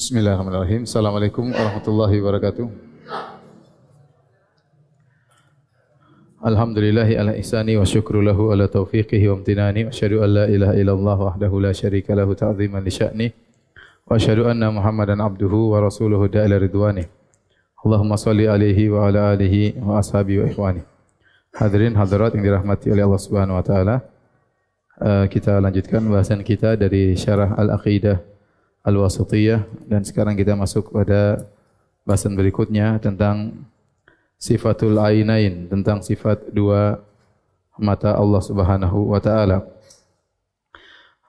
Bismillahirrahmanirrahim. Assalamualaikum warahmatullahi wabarakatuh. Alhamdulillahi ala ihsani wa syukru lahu ala taufiqihi wa amtinani wa asyhadu an la ilaha illallah wahdahu la syarika lahu ta'ziman li sya'ni wa asyhadu anna Muhammadan abduhu wa rasuluhu da'ila ridwani. Allahumma salli alaihi wa ala alihi wa ashabihi wa ikhwani. Hadirin hadirat yang dirahmati oleh Allah Subhanahu wa taala. Kita lanjutkan bahasan kita dari Syarah Al-Aqidah Al-Wasithiyah dan sekarang kita masuk pada bahasan berikutnya tentang sifatul ainain, tentang sifat dua mata Allah Subhanahu wa taala.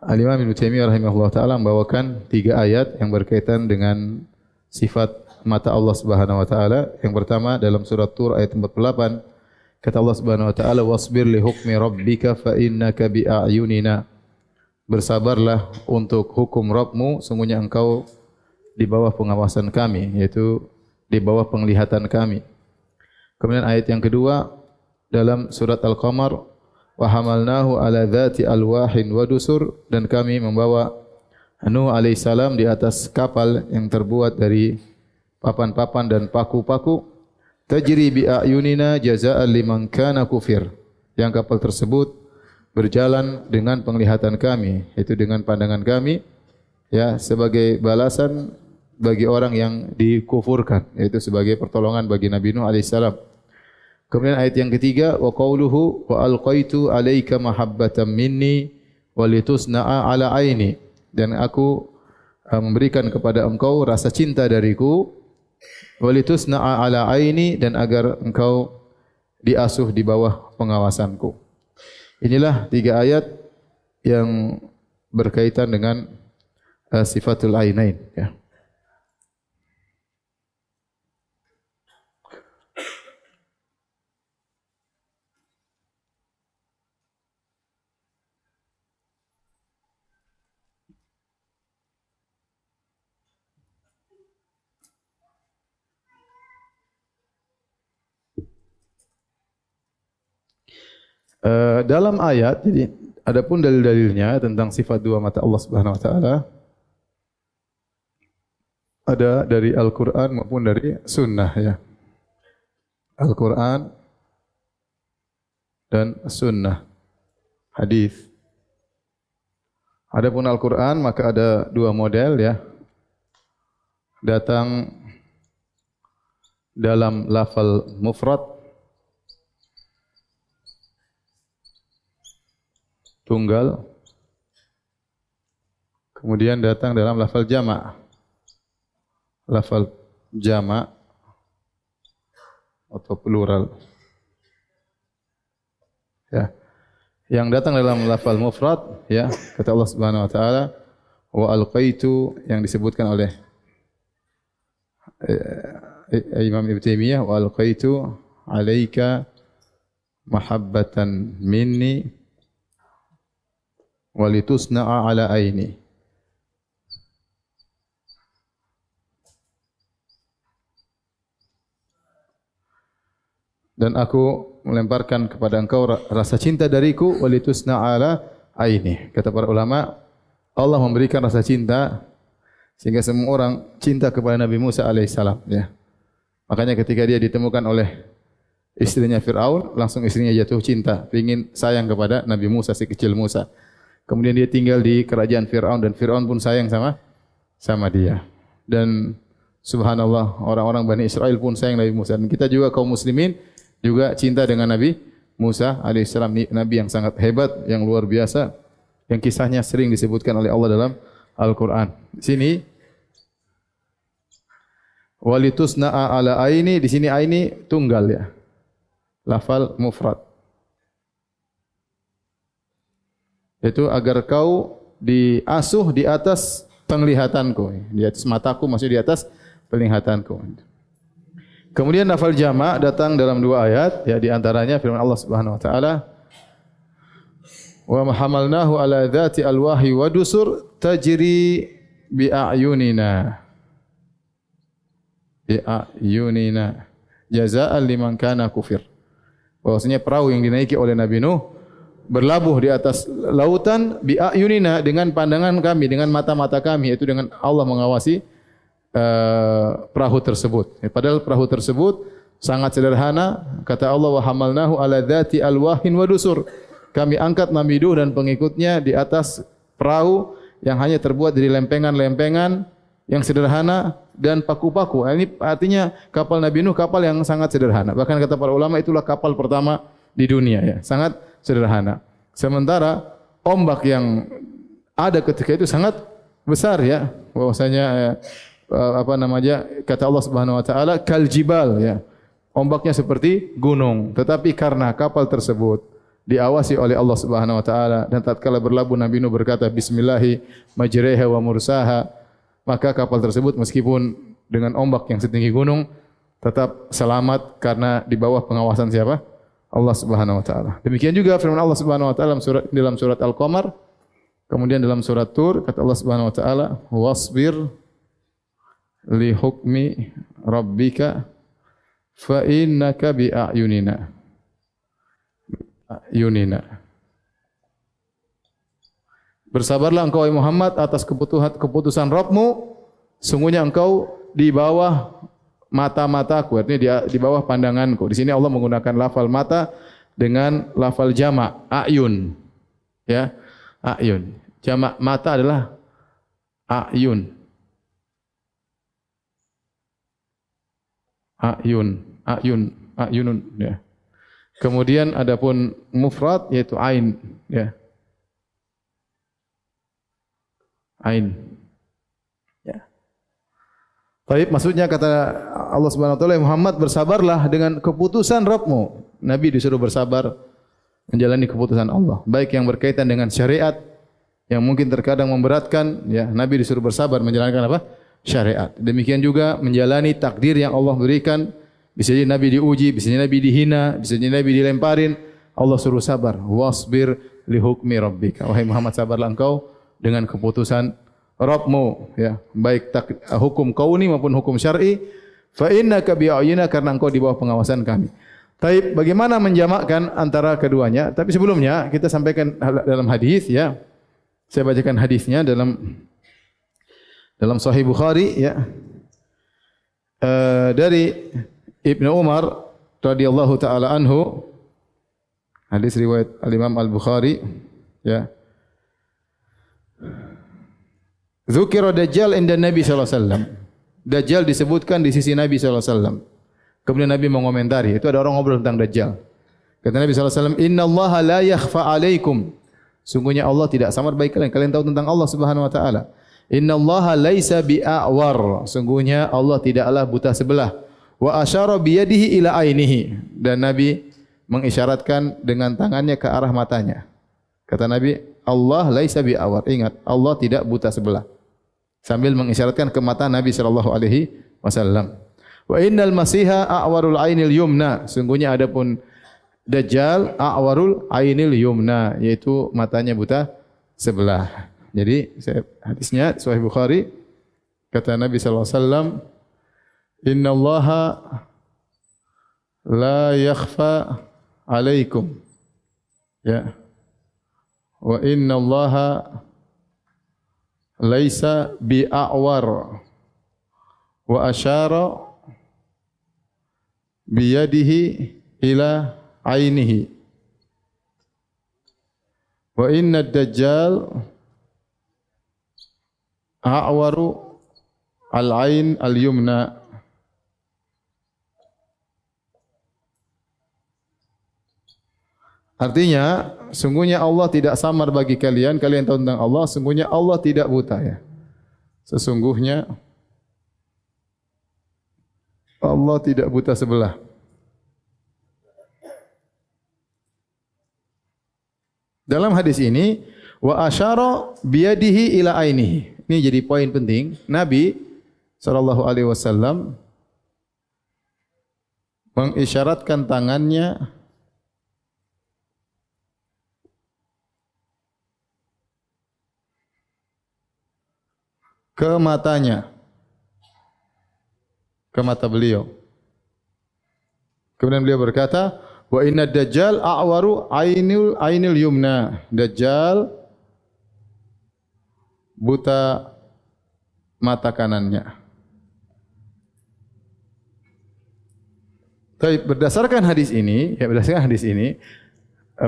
Al-Imam Ibnu Taimiyah rahimahullah taala membawakan 3 ayat yang berkaitan dengan sifat mata Allah Subhanahu wa taala. Yang pertama dalam surat Tur ayat 48, kata Allah Subhanahu wa taala, "Wasbir li hukmi rabbika fa innaka bi a'yunina." Bersabarlah untuk hukum Rabbmu, sungguhnya engkau di bawah pengawasan kami, yaitu di bawah penglihatan kami. Kemudian ayat yang kedua dalam surat Al-Qamar, wa hamalnahu ala dzati alwahin wa dusur, dan kami membawa Nuh alaihissalam di atas kapal yang terbuat dari papan-papan dan paku-paku, tajri bi a'yunina jazaa'an liman kana kufir. Yang kapal tersebut berjalan dengan penglihatan kami, yaitu dengan pandangan kami, ya, sebagai balasan bagi orang yang dikufurkan, yaitu sebagai pertolongan bagi Nabi Nuh alaihissalam. Kemudian ayat yang ketiga, wa qauluhu wa alqaitu alaika mahabbatan minni wa litusna'a ala aini, dan aku memberikan kepada engkau rasa cinta dariku, wa litusna'a ala aini, dan agar engkau diasuh di bawah pengawasanku. Inilah 3 ayat yang berkaitan dengan sifatul ainain, ya. Dalam ayat, jadi adapun dalil-dalilnya tentang sifat dua mata Allah Subhanahu wa taala ada dari Al-Qur'an maupun dari sunnah, ya. Al-Qur'an dan sunnah, hadis. Adapun Al-Qur'an maka ada 2 model, ya. Datang dalam lafal mufrad, tunggal, kemudian datang dalam lafal jama', atau plural, ya. Yang datang dalam lafal mufrad, ya, kata Allah Subhanahu wa taala, wa alqaitu, yang disebutkan oleh Imam Ibnu Taimiyah, wa alqaitu alaika mahabbatan minni walitusna'a ala aini. Dan aku melemparkan kepada engkau rasa cinta dariku, walitusna'a ala aini. Kata para ulama, Allah memberikan rasa cinta sehingga semua orang cinta kepada Nabi Musa alaihissalam, ya. Makanya ketika dia ditemukan oleh istrinya Fir'aun, langsung istrinya jatuh cinta, ingin sayang kepada Nabi Musa, si kecil Musa. Kemudian dia tinggal di kerajaan Fir'aun dan Fir'aun pun sayang sama dia. Dan subhanallah, orang-orang Bani Israel pun sayang Nabi Musa. Dan kita juga kaum muslimin juga cinta dengan Nabi Musa alaihissalam, Nabi yang sangat hebat, yang luar biasa, yang kisahnya sering disebutkan oleh Allah dalam Al-Quran. Di sini walitusna'a ala aini, di sini aini tunggal, ya. Lafal mufrad. Itu agar kau diasuh di atas penglihatanku, di atas mataku, maksudnya di atas penglihatanku. Kemudian lafal jama' datang dalam 2 ayat, ya, di antaranya firman Allah Subhanahu wa taala, wa hamalnahu ala dzati alwahi wa dusur tajri bi a'yunina. Bi a'yunina jazaa'an liman kana kufir. Bahwasanya perahu yang dinaiki oleh Nabi Nuh berlabuh di atas lautan bi ayunina, dengan pandangan kami, dengan mata-mata kami, yaitu dengan Allah mengawasi perahu tersebut. Padahal perahu tersebut sangat sederhana. Kata Allah, wa hamalnahu ala dzati alwahin wa dusur. Kami angkat Nabi Nuh dan pengikutnya di atas perahu yang hanya terbuat dari lempengan-lempengan yang sederhana dan paku-paku. Ini artinya kapal Nabi Nuh kapal yang sangat sederhana. Bahkan kata para ulama itulah kapal pertama di dunia ya, sangat sederhana. Sementara ombak yang ada ketika itu sangat besar ya. Bahwasanya kata Allah Subhanahu wa taala kal jibal ya. Ombaknya seperti gunung, tetapi karena kapal tersebut diawasi oleh Allah Subhanahu wa taala dan tatkala berlabuh Nabi Nuh berkata bismillahi majreha wa mursaha, maka kapal tersebut meskipun dengan ombak yang setinggi gunung tetap selamat karena di bawah pengawasan siapa? Allah Subhanahu wa taala. Demikian juga firman Allah Subhanahu wa taala dalam surat Al-Qamar, kemudian dalam surat Tur kata Allah Subhanahu wa taala wasbir li hukmi rabbika fa innaka bi a'yunina. Bersabarlah engkau wahai Muhammad atas keputusan Rabbmu, sungguhnya engkau di bawah mata-mataku, artinya di bawah pandanganku. Di sini Allah menggunakan lafal mata dengan lafal jamak a'yun. Ya, a'yun. Jamak mata adalah a'yun. A'yunun ya. Kemudian adapun mufrad yaitu ain ya. Ain. Ya. Baik, maksudnya kata Allah Subhanahu wa taala, Muhammad bersabarlah dengan keputusan Rabbmu. Nabi disuruh bersabar menjalani keputusan Allah, baik yang berkaitan dengan syariat yang mungkin terkadang memberatkan ya, Nabi disuruh bersabar menjalankan apa? Syariat. Demikian juga menjalani takdir yang Allah berikan. Bisa jadi Nabi diuji, bisa jadi Nabi dihina, bisa jadi Nabi dilemparin. Allah suruh sabar. Wasbir li hukmi rabbika. Wahai Muhammad, sabarlah engkau dengan keputusan Rabbmu. Ya, baik hukum kauni maupun hukum syar'i. Fa innaka bi a'yunina, karena engkau di bawah pengawasan kami. Taib, bagaimana menjamakkan antara keduanya? Tapi sebelumnya kita sampaikan dalam hadis ya. Saya bacakan hadisnya dalam Sahih Bukhari ya, dari Ibnu Umar radhiyallahu taala anhu, hadis riwayat Al-Imam Al-Bukhari ya. Dzukira Dajjal inda Nabi sallallahu alaihi wasallam. Dajjal disebutkan di sisi Nabi sallallahu alaihi wasallam. Kemudian Nabi mengomentari, itu ada orang ngobrol tentang Dajjal. Kata Nabi sallallahu alaihi wasallam, "Innallaha la yakhfa 'alaikum." Sungguhnya Allah tidak samar bagi kalian. Kalian tahu tentang Allah Subhanahu wa taala. Innallaha laisa bi'awar. Sungguhnya Allah tidaklah buta sebelah. Wa asyara biyadihi ila ainihi. Dan Nabi mengisyaratkan dengan tangannya ke arah matanya. Kata Nabi, Allah laisa bi'awar. Ingat, Allah tidak buta sebelah. Sambil mengisyaratkan ke mata Nabi sallallahu alaihi wasallam. Wa innal masiha a'warul ainil yumna. Sungguhnya adapun Dajjal a'warul ainil yumna, yaitu matanya buta sebelah. Jadi hadisnya Sahih Bukhari, kata Nabi sallallahu alaihi wasallam, "Innallaha la yakhfa 'alaikum." Ya. Wa innallaha laisa bi'awar. Wa asyara biyadihi ila ainihi. Wa inna ad-dajjal a'waru al-ain al-yumna. Artinya, sungguhnya Allah tidak samar bagi kalian. Kalian tahu tentang Allah, sungguhnya Allah tidak buta ya. Sesungguhnya Allah tidak buta sebelah. Dalam hadis ini, wa asyara biyadihi ila ainihi. Ini jadi poin penting. Nabi sallallahu alaihi wasallam mengisyaratkan tangannya ke matanya, ke mata beliau. Kemudian beliau berkata, wa inna dajjal a'waru ainil yumna. Dajjal buta mata kanannya. Tapi berdasarkan hadis ini,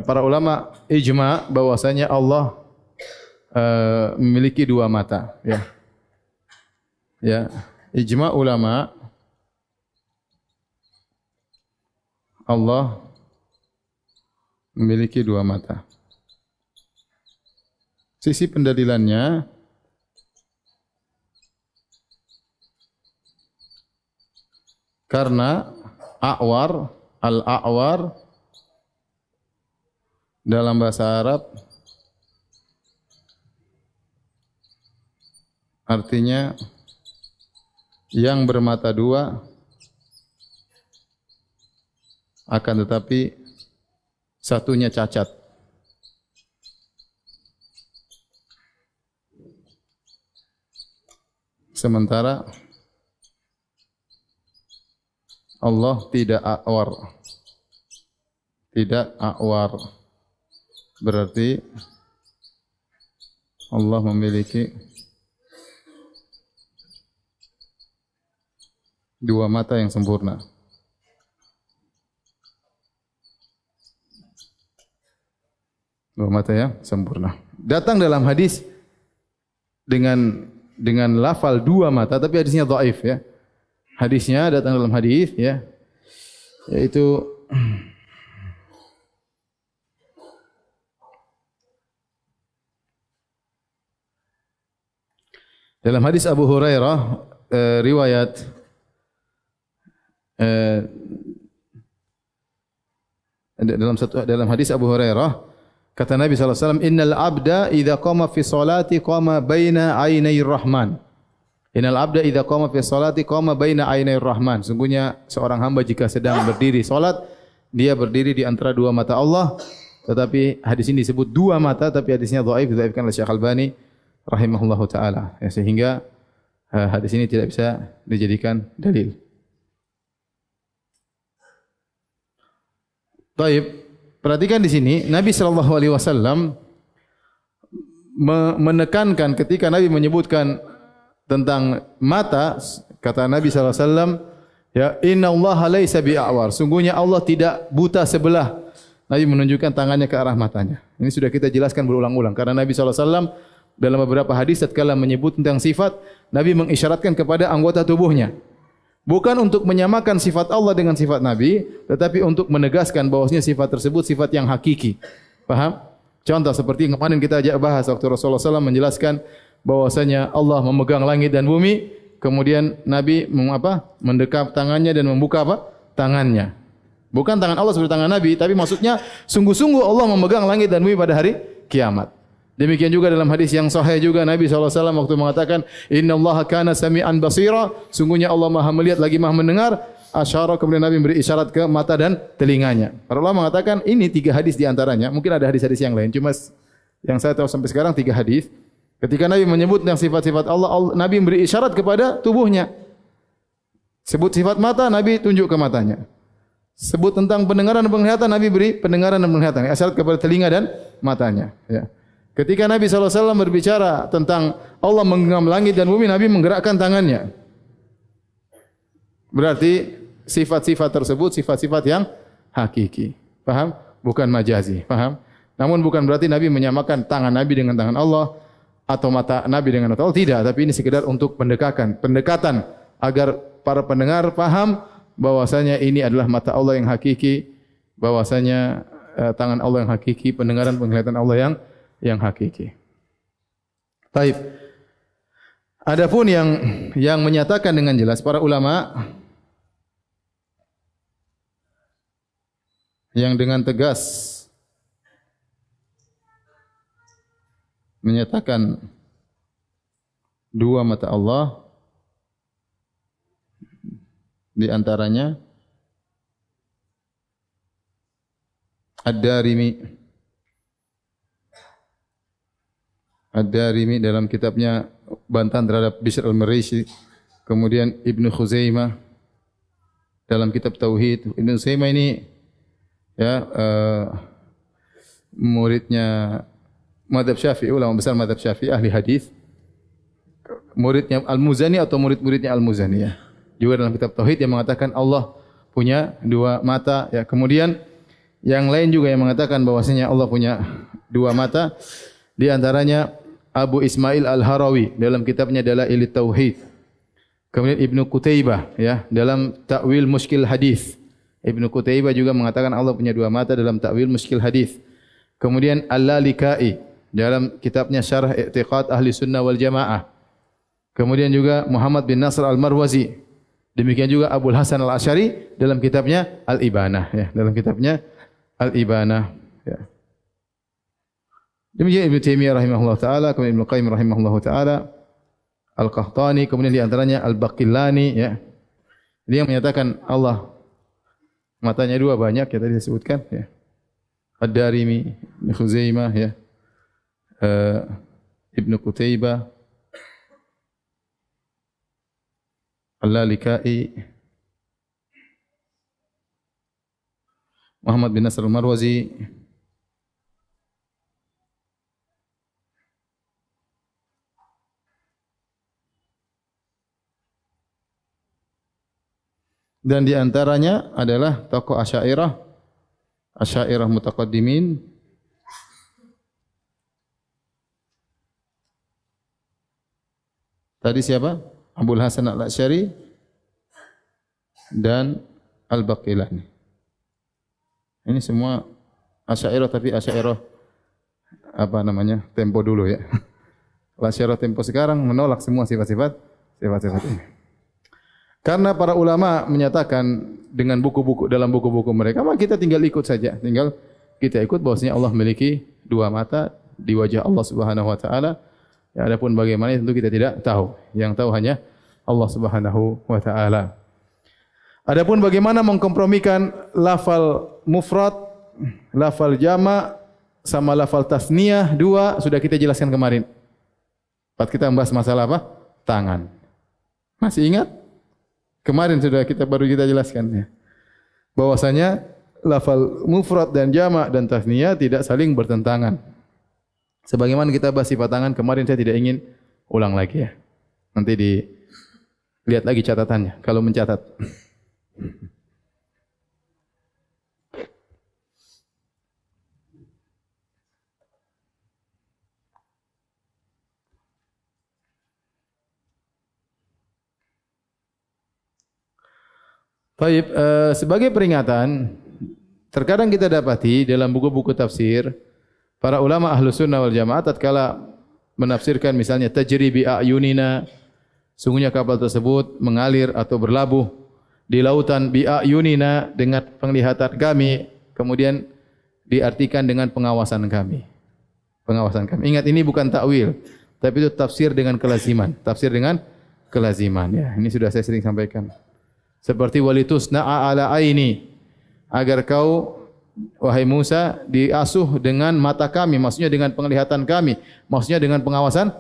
para ulama ijma bahwasanya Allah memiliki dua mata, ya. Ya, ijma ulama Allah memiliki dua mata. Sisi pendalilannya karena al-a'war dalam bahasa Arab artinya yang bermata dua, akan tetapi satunya cacat. Sementara Allah tidak a'war. Tidak a'war. Berarti Allah memiliki dua mata yang sempurna. Dua mata yang sempurna. Datang dalam hadis dengan lafal dua mata, tapi hadisnya dhaif, ya. Hadisnya datang dalam hadis, ya, yaitu dalam hadis Abu Hurairah, riwayat dalam hadis Abu Hurairah, kata Nabi SAW, Innal abda idha qama fi salati qama baina aynayir rahman. Innal abda idza qama fi sholati qama baina aynayir rahman. Sungguhnya seorang hamba jika sedang berdiri salat, dia berdiri di antara dua mata Allah. Tetapi hadis ini disebut dua mata, tapi hadisnya dhaif, didhaifkan oleh Syekh Albani rahimahullahu taala. Ya, sehingga hadis ini tidak bisa dijadikan dalil. Baik, perhatikan di sini Nabi sallallahu alaihi wasallam menekankan ketika Nabi menyebutkan tentang mata, kata Nabi SAW, ya, Inna Allah laisa bi'awar. Sungguhnya Allah tidak buta sebelah. Nabi menunjukkan tangannya ke arah matanya. Ini sudah kita jelaskan berulang-ulang. Karena Nabi SAW dalam beberapa hadis tatkala menyebut tentang sifat, Nabi mengisyaratkan kepada anggota tubuhnya. Bukan untuk menyamakan sifat Allah dengan sifat Nabi, tetapi untuk menegaskan bahwasanya sifat tersebut sifat yang hakiki. Paham? Contoh seperti yang kemarin kita ajak bahas waktu Rasulullah SAW menjelaskan bahwasanya Allah memegang langit dan bumi, kemudian Nabi mendekap tangannya dan membuka tangannya. Bukan tangan Allah seperti tangan Nabi, tapi maksudnya sungguh-sungguh Allah memegang langit dan bumi pada hari kiamat. Demikian juga dalam hadis yang sahih juga Nabi SAW waktu mengatakan, Inna Allah kana sami'an basira. Sungguhnya Allah maha melihat lagi maha mendengar. Asyara, kemudian Nabi beri isyarat ke mata dan telinganya. Para ulama mengatakan ini 3 hadis di antaranya. Mungkin ada hadis-hadis yang lain, cuma yang saya tahu sampai sekarang 3 hadis. Ketika Nabi menyebut tentang sifat-sifat Allah, Nabi memberi isyarat kepada tubuhnya. Sebut sifat mata, Nabi tunjuk ke matanya. Sebut tentang pendengaran dan penglihatan, Nabi beri pendengaran dan penglihatan. Isyarat kepada telinga dan matanya. Ya. Ketika Nabi SAW berbicara tentang Allah menggenggam langit dan bumi, Nabi menggerakkan tangannya. Berarti sifat-sifat tersebut sifat-sifat yang hakiki. Paham? Bukan majazi. Paham? Namun bukan berarti Nabi menyamakan tangan Nabi dengan tangan Allah, atau mata Nabi dengan mata Allah, tidak, tapi ini sekedar untuk pendekatan agar para pendengar paham bahwasanya ini adalah mata Allah yang hakiki, bahwasanya tangan Allah yang hakiki, pendengaran penglihatan Allah yang hakiki. Baik. Adapun yang menyatakan dengan jelas para ulama yang dengan tegas menyatakan dua mata Allah, di antaranya Ad-Darimi dalam kitabnya bantahan terhadap Bishr al-Marisi, kemudian Ibnu Khuzaimah dalam kitab Tauhid. Ibnu Khuzaimah ini ya muridnya Madhab Syafi'i, ulama besar Madhab Syafi'i, ahli hadis. Muridnya Al-Muzani atau murid-muridnya Al-Muzani, ya. Juga dalam kitab Tauhid yang mengatakan Allah punya dua mata. Ya, kemudian yang lain juga yang mengatakan bahwasanya Allah punya dua mata. Di antaranya Abu Ismail Al-Harawi dalam kitabnya Dalail Tauhid. Kemudian Ibnu Qutaibah ya dalam Ta'wil Mushkil Hadis. Ibnu Qutaibah juga mengatakan Allah punya dua mata dalam Ta'wil Mushkil Hadis. Kemudian Al-Lalikai dalam kitabnya Syarah I'tiqad Ahli Sunnah wal Jamaah. Kemudian juga Muhammad bin Nasr Al-Marwazi. Demikian juga Abul Hasan Al-Asy'ari dalam kitabnya Al-Ibanah ya, dalam kitabnya Al-Ibanah ya. Demikian Ibnu Taimiyah rahimahullah taala, kemudian Ibnu Qayyim rahimahullah taala, Al-Qahtani, kemudian di antaranya Al-Baqillani ya. Dia menyatakan Allah matanya dua banyak ya tadi disebutkan ya. Ad-Darimi, Ibnu Khuzaimah ya. Ibnu Qutaibah, Al-Lalikai, Muhammad bin Nasr Al-Marwazi, dan di antaranya adalah tokoh Asy'ariyah mutaqaddimin. Tadi siapa? Abul Hasan Al-Asy'ari dan Al-Baqillani. Ini semua Asy'ariyah tapi Asy'ariyah apa namanya? Tempo dulu ya. Asy'ariyah tempo sekarang menolak semua sifat-sifat ini. Karena para ulama menyatakan dengan buku-buku dalam buku-buku mereka, maka kita tinggal ikut saja. Tinggal kita ikut bahwasanya Allah memiliki dua mata di wajah Allah Subhanahu wa taala. Ya, adapun bagaimana tentu kita tidak tahu. Yang tahu hanya Allah Subhanahu wa taala. Adapun bagaimana mengkompromikan lafal mufrad, lafal jama' sama lafal tasniyah dua sudah kita jelaskan kemarin. Pas kita membahas masalah apa? Tangan. Masih ingat? Kemarin sudah baru kita jelaskan ya. Bahwasanya lafal mufrad dan jama' dan tasniyah tidak saling bertentangan. Sebagaimana kita bahas sifat tangan kemarin, saya tidak ingin ulang lagi ya. Nanti dilihat lagi catatannya kalau mencatat. Baik, sebagai peringatan, terkadang kita dapati dalam buku-buku tafsir, para ulama Ahlus Sunnah wal Jamaah tatkala menafsirkan misalnya tajri bi ayunina, sungguhnya kapal tersebut mengalir atau berlabuh di lautan bi ayunina dengan penglihatan kami, kemudian diartikan dengan pengawasan kami. Pengawasan kami. Ingat ini bukan takwil, tapi itu tafsir dengan kelaziman. Tafsir dengan kelaziman ya. Ini sudah saya sering sampaikan. Seperti walitusna'a ala aini, agar kau wahai Musa diasuh dengan mata kami, maksudnya dengan penglihatan kami, maksudnya dengan pengawasan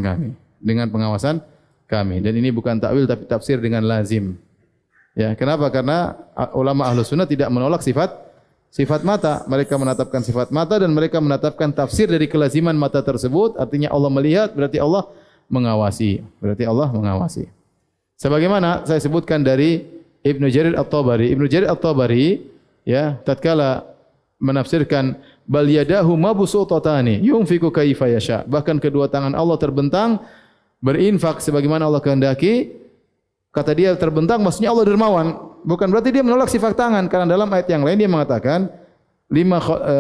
kami, dengan pengawasan kami. Dan ini bukan takwil tapi tafsir dengan lazim. Ya, kenapa? Karena ulama Ahlus Sunnah tidak menolak sifat mata. Mereka menetapkan sifat mata dan mereka menetapkan tafsir dari kelaziman mata tersebut. Artinya Allah melihat, berarti Allah mengawasi. Berarti Allah mengawasi. Sebagaimana saya sebutkan dari Ibnu Jarir At-Tabari. Ibnu Jarir At-Tabari ya, tatkala menafsirkan bal yadahu mabsutatani yunfiqu kaifa yasha. Bahkan kedua tangan Allah terbentang berinfak sebagaimana Allah kehendaki. Kata dia terbentang maksudnya Allah dermawan. Bukan berarti dia menolak sifat tangan, karena dalam ayat yang lain dia mengatakan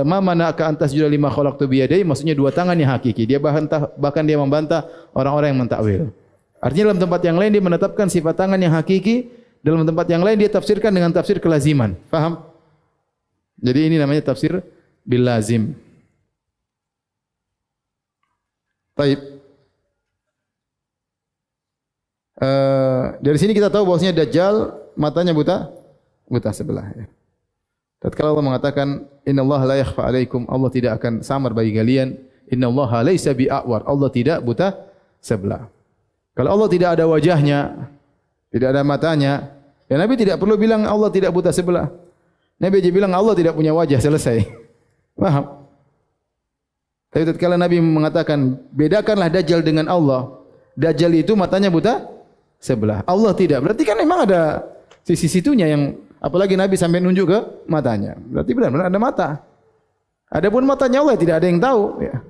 ma mana'aka an tasjuda lima khalaqtu bi yadayya, maksudnya dua tangan yang hakiki. Dia bahkan dia membantah orang-orang yang mentakwil. Artinya dalam tempat yang lain dia menetapkan sifat tangan yang hakiki, dalam tempat yang lain dia tafsirkan dengan tafsir kelaziman. Faham? Jadi ini namanya tafsir bil lazim. Baik. Dari sini kita tahu bahwasanya Dajjal matanya buta sebelah. Ya. Tatkala Allah mengatakan innallaha la yakhfa 'alaikum, Allah tidak akan samar bagi kalian. Innallaha laisa bi'awar, Allah tidak buta sebelah. Kalau Allah tidak ada wajahnya, tidak ada matanya, ya Nabi tidak perlu bilang Allah tidak buta sebelah. Nabi aja bilang Allah tidak punya wajah, selesai. Paham? Tapi tatkala Nabi mengatakan bedakanlah Dajjal dengan Allah, Dajjal itu matanya buta sebelah, Allah tidak. Berarti kan memang ada sisi situnya yang apalagi Nabi sampai nunjuk ke matanya. Berarti benar-benar ada mata. Adapun matanya Allah tidak ada yang tahu. Ya.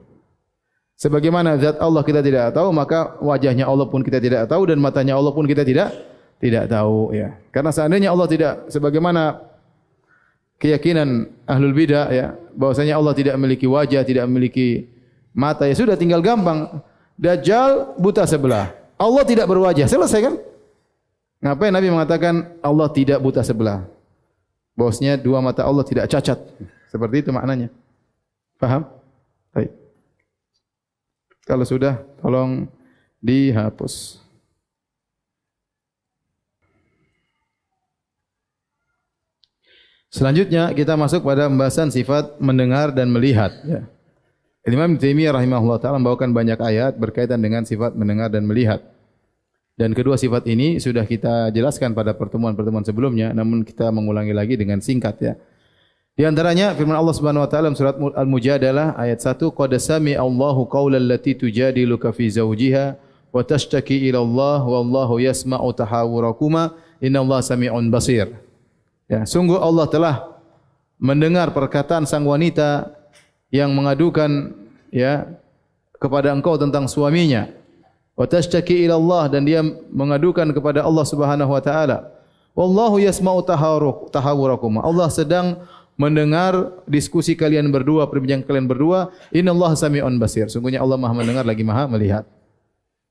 Sebagaimana zat Allah kita tidak tahu, maka wajahnya Allah pun kita tidak tahu dan matanya Allah pun kita tidak tahu. Ya. Karena seandainya Allah tidak, sebagaimana keyakinan ahlul bidah, ya, bahwasanya Allah tidak memiliki wajah, tidak memiliki mata, ya sudah tinggal gampang. Dajjal buta sebelah, Allah tidak berwajah, selesai kan? Ngapain Nabi mengatakan Allah tidak buta sebelah? Bahwasanya dua mata Allah tidak cacat. Seperti itu maknanya. Paham? Baik. Kalau sudah, tolong dihapus. Selanjutnya kita masuk pada pembahasan sifat mendengar dan melihat. Ya. Imam Ibnu Taimiyah rahimahullah taala membawakan banyak ayat berkaitan dengan sifat mendengar dan melihat. Dan kedua sifat ini sudah kita jelaskan pada pertemuan-pertemuan sebelumnya, namun kita mengulangi lagi dengan singkat ya. Di antaranya firman Allah Subhanahu wa taala dalam surat Al-Mujadalah ayat 1, qad sami'a Allahu qaulal lati tujadiluka fi zawjiha wa tashtaki ila Allah wallahu yasma'u tahawurakuma innallaha sami'un basir. Ya, sungguh Allah telah mendengar perkataan sang wanita yang mengadukan ya kepada engkau tentang suaminya. Wa tashtaki ila Allah, dan dia mengadukan kepada Allah Subhanahu wa taala. Wallahu yasma'u tahawurakum. Allah sedang mendengar diskusi kalian berdua, perbincangan kalian berdua. Innallaha sami'un basir. Sungguhnya Allah Maha mendengar lagi Maha melihat.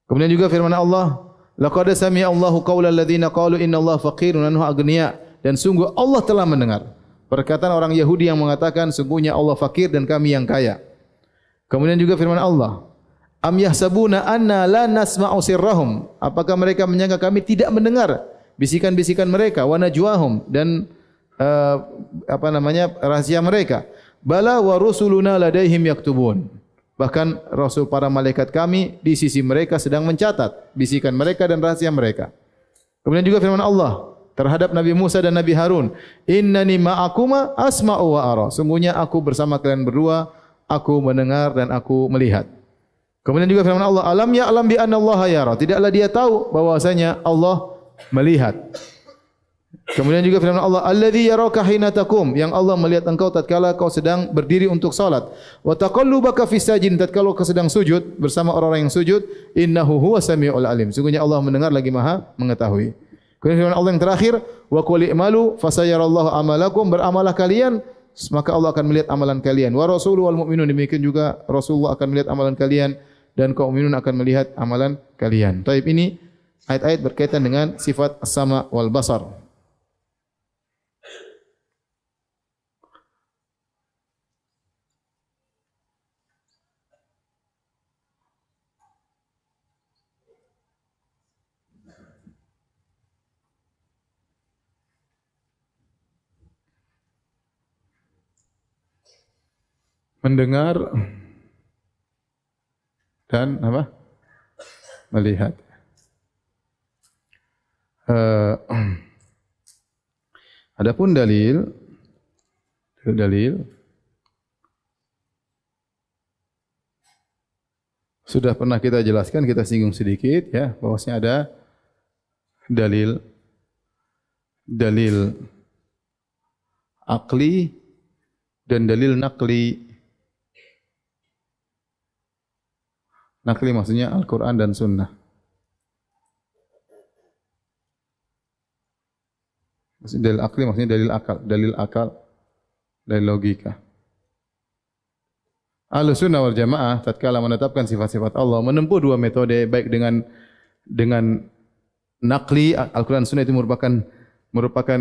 Kemudian juga firman Allah, laqad sami'a Allahu qaulal ladzina qalu innallaha faqirun wa nahnu aghnia. Dan sungguh Allah telah mendengar perkataan orang Yahudi yang mengatakan sungguhnya Allah fakir dan kami yang kaya. Kemudian juga firman Allah, am yahsabuna anna la nasma'u sirrahum. Apakah mereka menyangka kami tidak mendengar bisikan-bisikan mereka, wa najwahum, dan rahasia mereka. Bala wa rusuluna ladaihim yaktubun. Bahkan rasul para malaikat kami di sisi mereka sedang mencatat bisikan mereka dan rahasia mereka. Kemudian juga firman Allah terhadap Nabi Musa dan Nabi Harun, innani ma'akuma asma'u wa ara. Sungguhnya aku bersama kalian berdua, aku mendengar dan aku melihat. Kemudian juga firman Allah, alam ya'lam bi anna Allah yara. Tidaklah dia tahu bahwasanya Allah melihat. Kemudian juga firman Allah, alladzi yaraka hina taqum, yang Allah melihat engkau tatkala kau sedang berdiri untuk salat. Wa taqallubaka fis sajin, tatkala kau sedang sujud bersama orang-orang yang sujud, innahu huwas samiul alim. Sungguhnya Allah mendengar lagi Maha mengetahui. Kemudian firman Allah yang terakhir, wa qul i'malu fasayarallahu amalakum, beramalah kalian maka Allah akan melihat amalan kalian. Wa rasuluhu wal mu'minun, demikian juga Rasulullah akan melihat amalan kalian dan kaum mukminun akan melihat amalan kalian. Taib, ini ayat-ayat berkaitan dengan sifat as-sama wal basar. Mendengar dan apa? Melihat. Adapun dalil sudah pernah kita jelaskan, kita singgung sedikit ya, bahwasanya ada dalil akli dan dalil naqli. Naqli maksudnya Al-Quran dan Sunnah. Dalil akli maksudnya dalil akal, dalil logika. Ahlussunnah wal Jamaah tatkala menetapkan sifat-sifat Allah menempuh dua metode, baik dengan naqli, Al-Quran Sunnah itu merupakan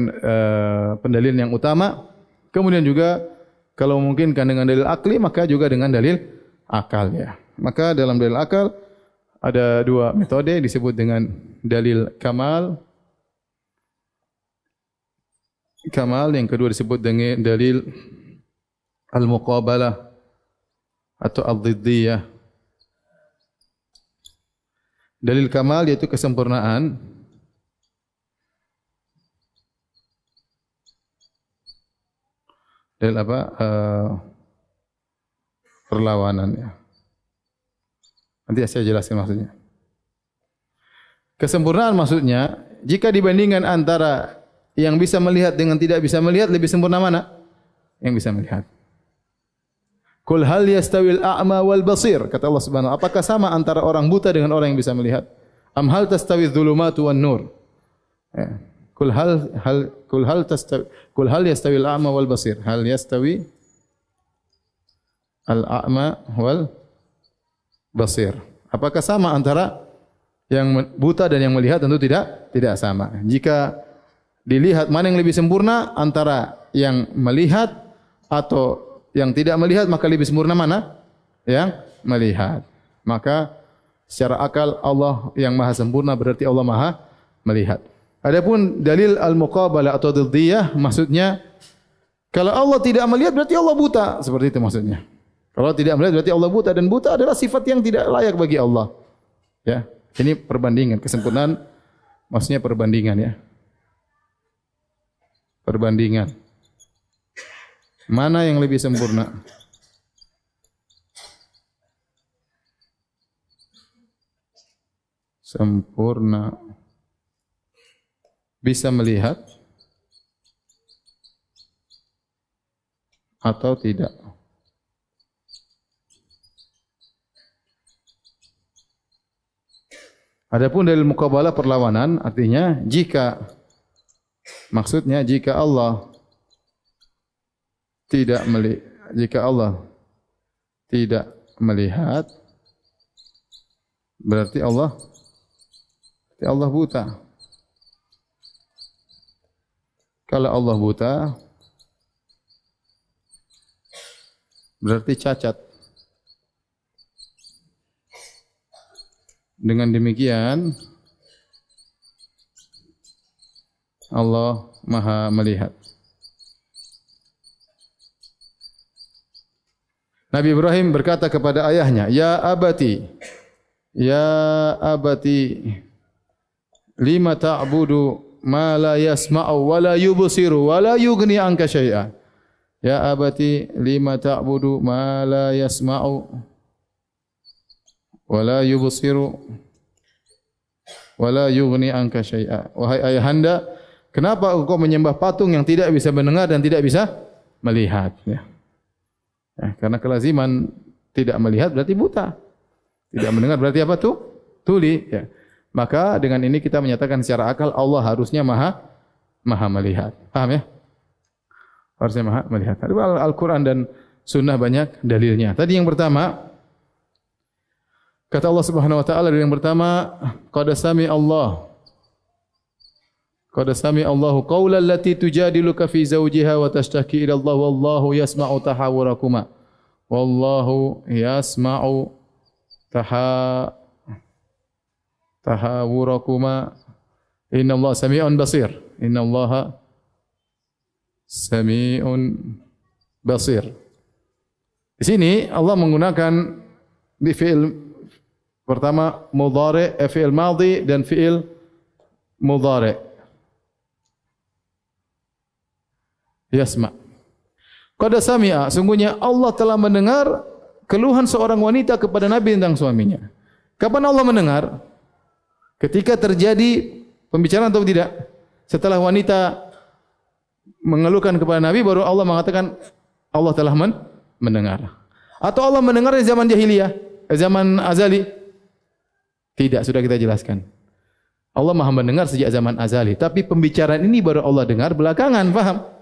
pendalilan yang utama. Kemudian juga kalau memungkinkan dengan dalil akli, maka juga dengan dalil akal ya. Maka dalam dalil akal ada dua metode, disebut dengan dalil kamal. Yang kedua disebut dengan dalil al-muqabalah atau al-dhiddiyah. Dalil kamal yaitu kesempurnaan. Dalil apa? Perlawanan ya. Nanti saya jelaskan maksudnya. Kesempurnaan maksudnya, jika dibandingkan antara yang bisa melihat dengan tidak bisa melihat lebih sempurna mana? Yang bisa melihat. Qul hal yastawil a'ma wal basir, kata Allah Subhanahu, apakah sama antara orang buta dengan orang yang bisa melihat? Am hal tastawi dhulumatu wan nur? Ya. Qul hal yastawi al-a'ma wal basir. Hal yastawi al-a'ma wal basir. Apakah sama antara yang buta dan yang melihat? Tentu tidak sama. Jika dilihat mana yang lebih sempurna antara yang melihat atau yang tidak melihat, maka lebih sempurna mana? Yang melihat. Maka secara akal Allah yang maha sempurna berarti Allah maha melihat. Adapun dalil al-muqabalah atau diddiyah, maksudnya kalau Allah tidak melihat berarti Allah buta, seperti itu maksudnya. Kalau tidak melihat berarti Allah buta, dan buta adalah sifat yang tidak layak bagi Allah. Ya, ini perbandingan, kesempurnaan maksudnya perbandingan ya. Perbandingan. Mana yang lebih sempurna? Sempurna. Bisa melihat atau tidak. Adapun dalil muqabalah perlawanan, artinya maksudnya jika Allah tidak melihat berarti Allah buta. Kalau Allah buta berarti cacat. Dengan demikian Allah Maha melihat. Nabi Ibrahim berkata kepada ayahnya, "Ya abati, lima ta'budu ma la yasma'u wa la yubsiru wa la yughni anka syai'a." Ya abati, lima ta'budu ma la yasma'u wa la yubsiru wa la yughni anka syai'a. Wahai ayahanda, kenapa engkau menyembah patung yang tidak bisa mendengar dan tidak bisa melihat? Ya. Karena kelaziman tidak melihat berarti buta. Tidak mendengar berarti apa tuh? Tuli. Ya. Maka dengan ini kita menyatakan secara akal Allah harusnya maha melihat. Paham ya? Harusnya maha melihat. Al-Quran dan Sunnah banyak dalilnya. Tadi yang pertama, kata Allah Subhanahu wa taala yang pertama, qad sami Allahu qawlan allati tujadiluka fi zawjiha wa tashtaki ila Allah wallahu yasma'u tahawurakuma. Wallahu yasma'u tahawurakuma. Innallaha sami'un basir. Innallaha sami'un basir. Di sini Allah menggunakan di fi'il pertama mudhari', fi'il madhi dan fi'il mudhari'. Yasma. Qad sami'a, sungguhnya Allah telah mendengar keluhan seorang wanita kepada Nabi tentang suaminya. Kapan Allah mendengar? Ketika terjadi pembicaraan atau tidak? Setelah wanita mengeluhkan kepada Nabi, baru Allah mengatakan Allah telah mendengar. Atau Allah mendengar di zaman jahiliyah, zaman azali? Tidak, sudah kita jelaskan. Allah Maha mendengar sejak zaman azali, tapi pembicaraan ini baru Allah dengar belakangan, paham?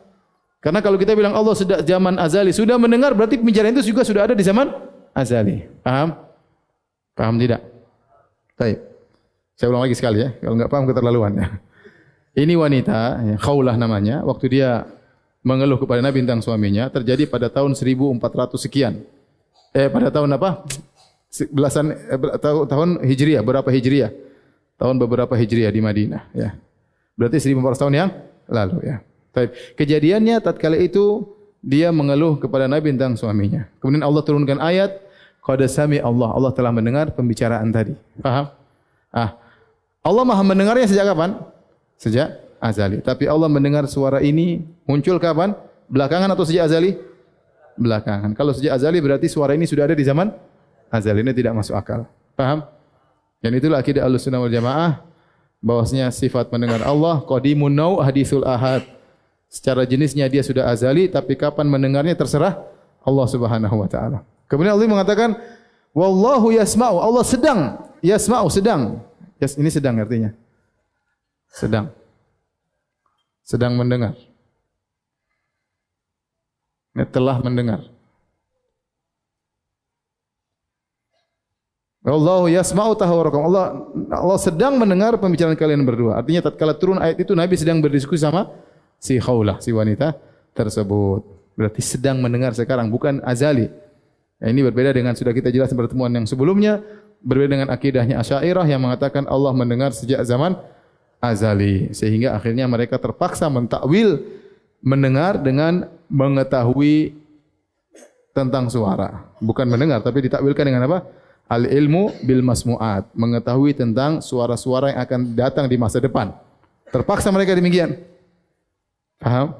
Karena kalau kita bilang Allah sudah zaman azali sudah mendengar, berarti pembicaraan itu juga sudah ada di zaman azali. Paham? Paham tidak? Baik. Saya ulang lagi sekali ya, kalau enggak paham keterlaluan ya. Ini wanita, ya, Khawlah namanya, waktu dia mengeluh kepada Nabi tentang suaminya, terjadi pada tahun 1400 sekian. Pada tahun apa? Tahun Hijriah, berapa Hijriah? Tahun beberapa Hijriah di Madinah, ya. Berarti 1400 tahun yang lalu, ya. Kejadiannya tatkala itu dia mengeluh kepada Nabi tentang suaminya. Kemudian Allah turunkan ayat, qad sami Allah telah mendengar pembicaraan tadi. Paham? Allah Maha mendengarnya sejak kapan? Sejak azali. Tapi Allah mendengar suara ini muncul kapan? Belakangan atau sejak azali? Belakangan. Kalau sejak azali berarti suara ini sudah ada di zaman azali. Ini tidak masuk akal. Paham? Dan itulah akidah Ahlussunnah wal Jamaah. bahwasanya sifat mendengar Allah qadimun nau' haditsul ahad. Secara jenisnya dia sudah azali, tapi kapan mendengarnya terserah Allah Subhanahu wa taala. Kemudian Allah mengatakan wallahu yasma'u, Allah sedang, yasma'u sedang. Ini sedang artinya. Sedang. Sedang mendengar. Ini telah mendengar. Wallahu yasma'u tahawurakum. Allah sedang mendengar pembicaraan kalian berdua. Artinya tatkala turun ayat itu Nabi sedang berdiskusi sama si Khawlah, si wanita tersebut. Berarti sedang mendengar sekarang, bukan azali. Nah, ini berbeda dengan sudah kita jelaskan pertemuan yang sebelumnya, berbeda dengan akidahnya Asy'ariyah yang mengatakan Allah mendengar sejak zaman azali, sehingga akhirnya mereka terpaksa mentakwil mendengar dengan mengetahui tentang suara. Bukan mendengar, tapi ditakwilkan dengan apa? Al-ilmu bil masmu'at, mengetahui tentang suara-suara yang akan datang di masa depan. Terpaksa mereka demikian. Paham?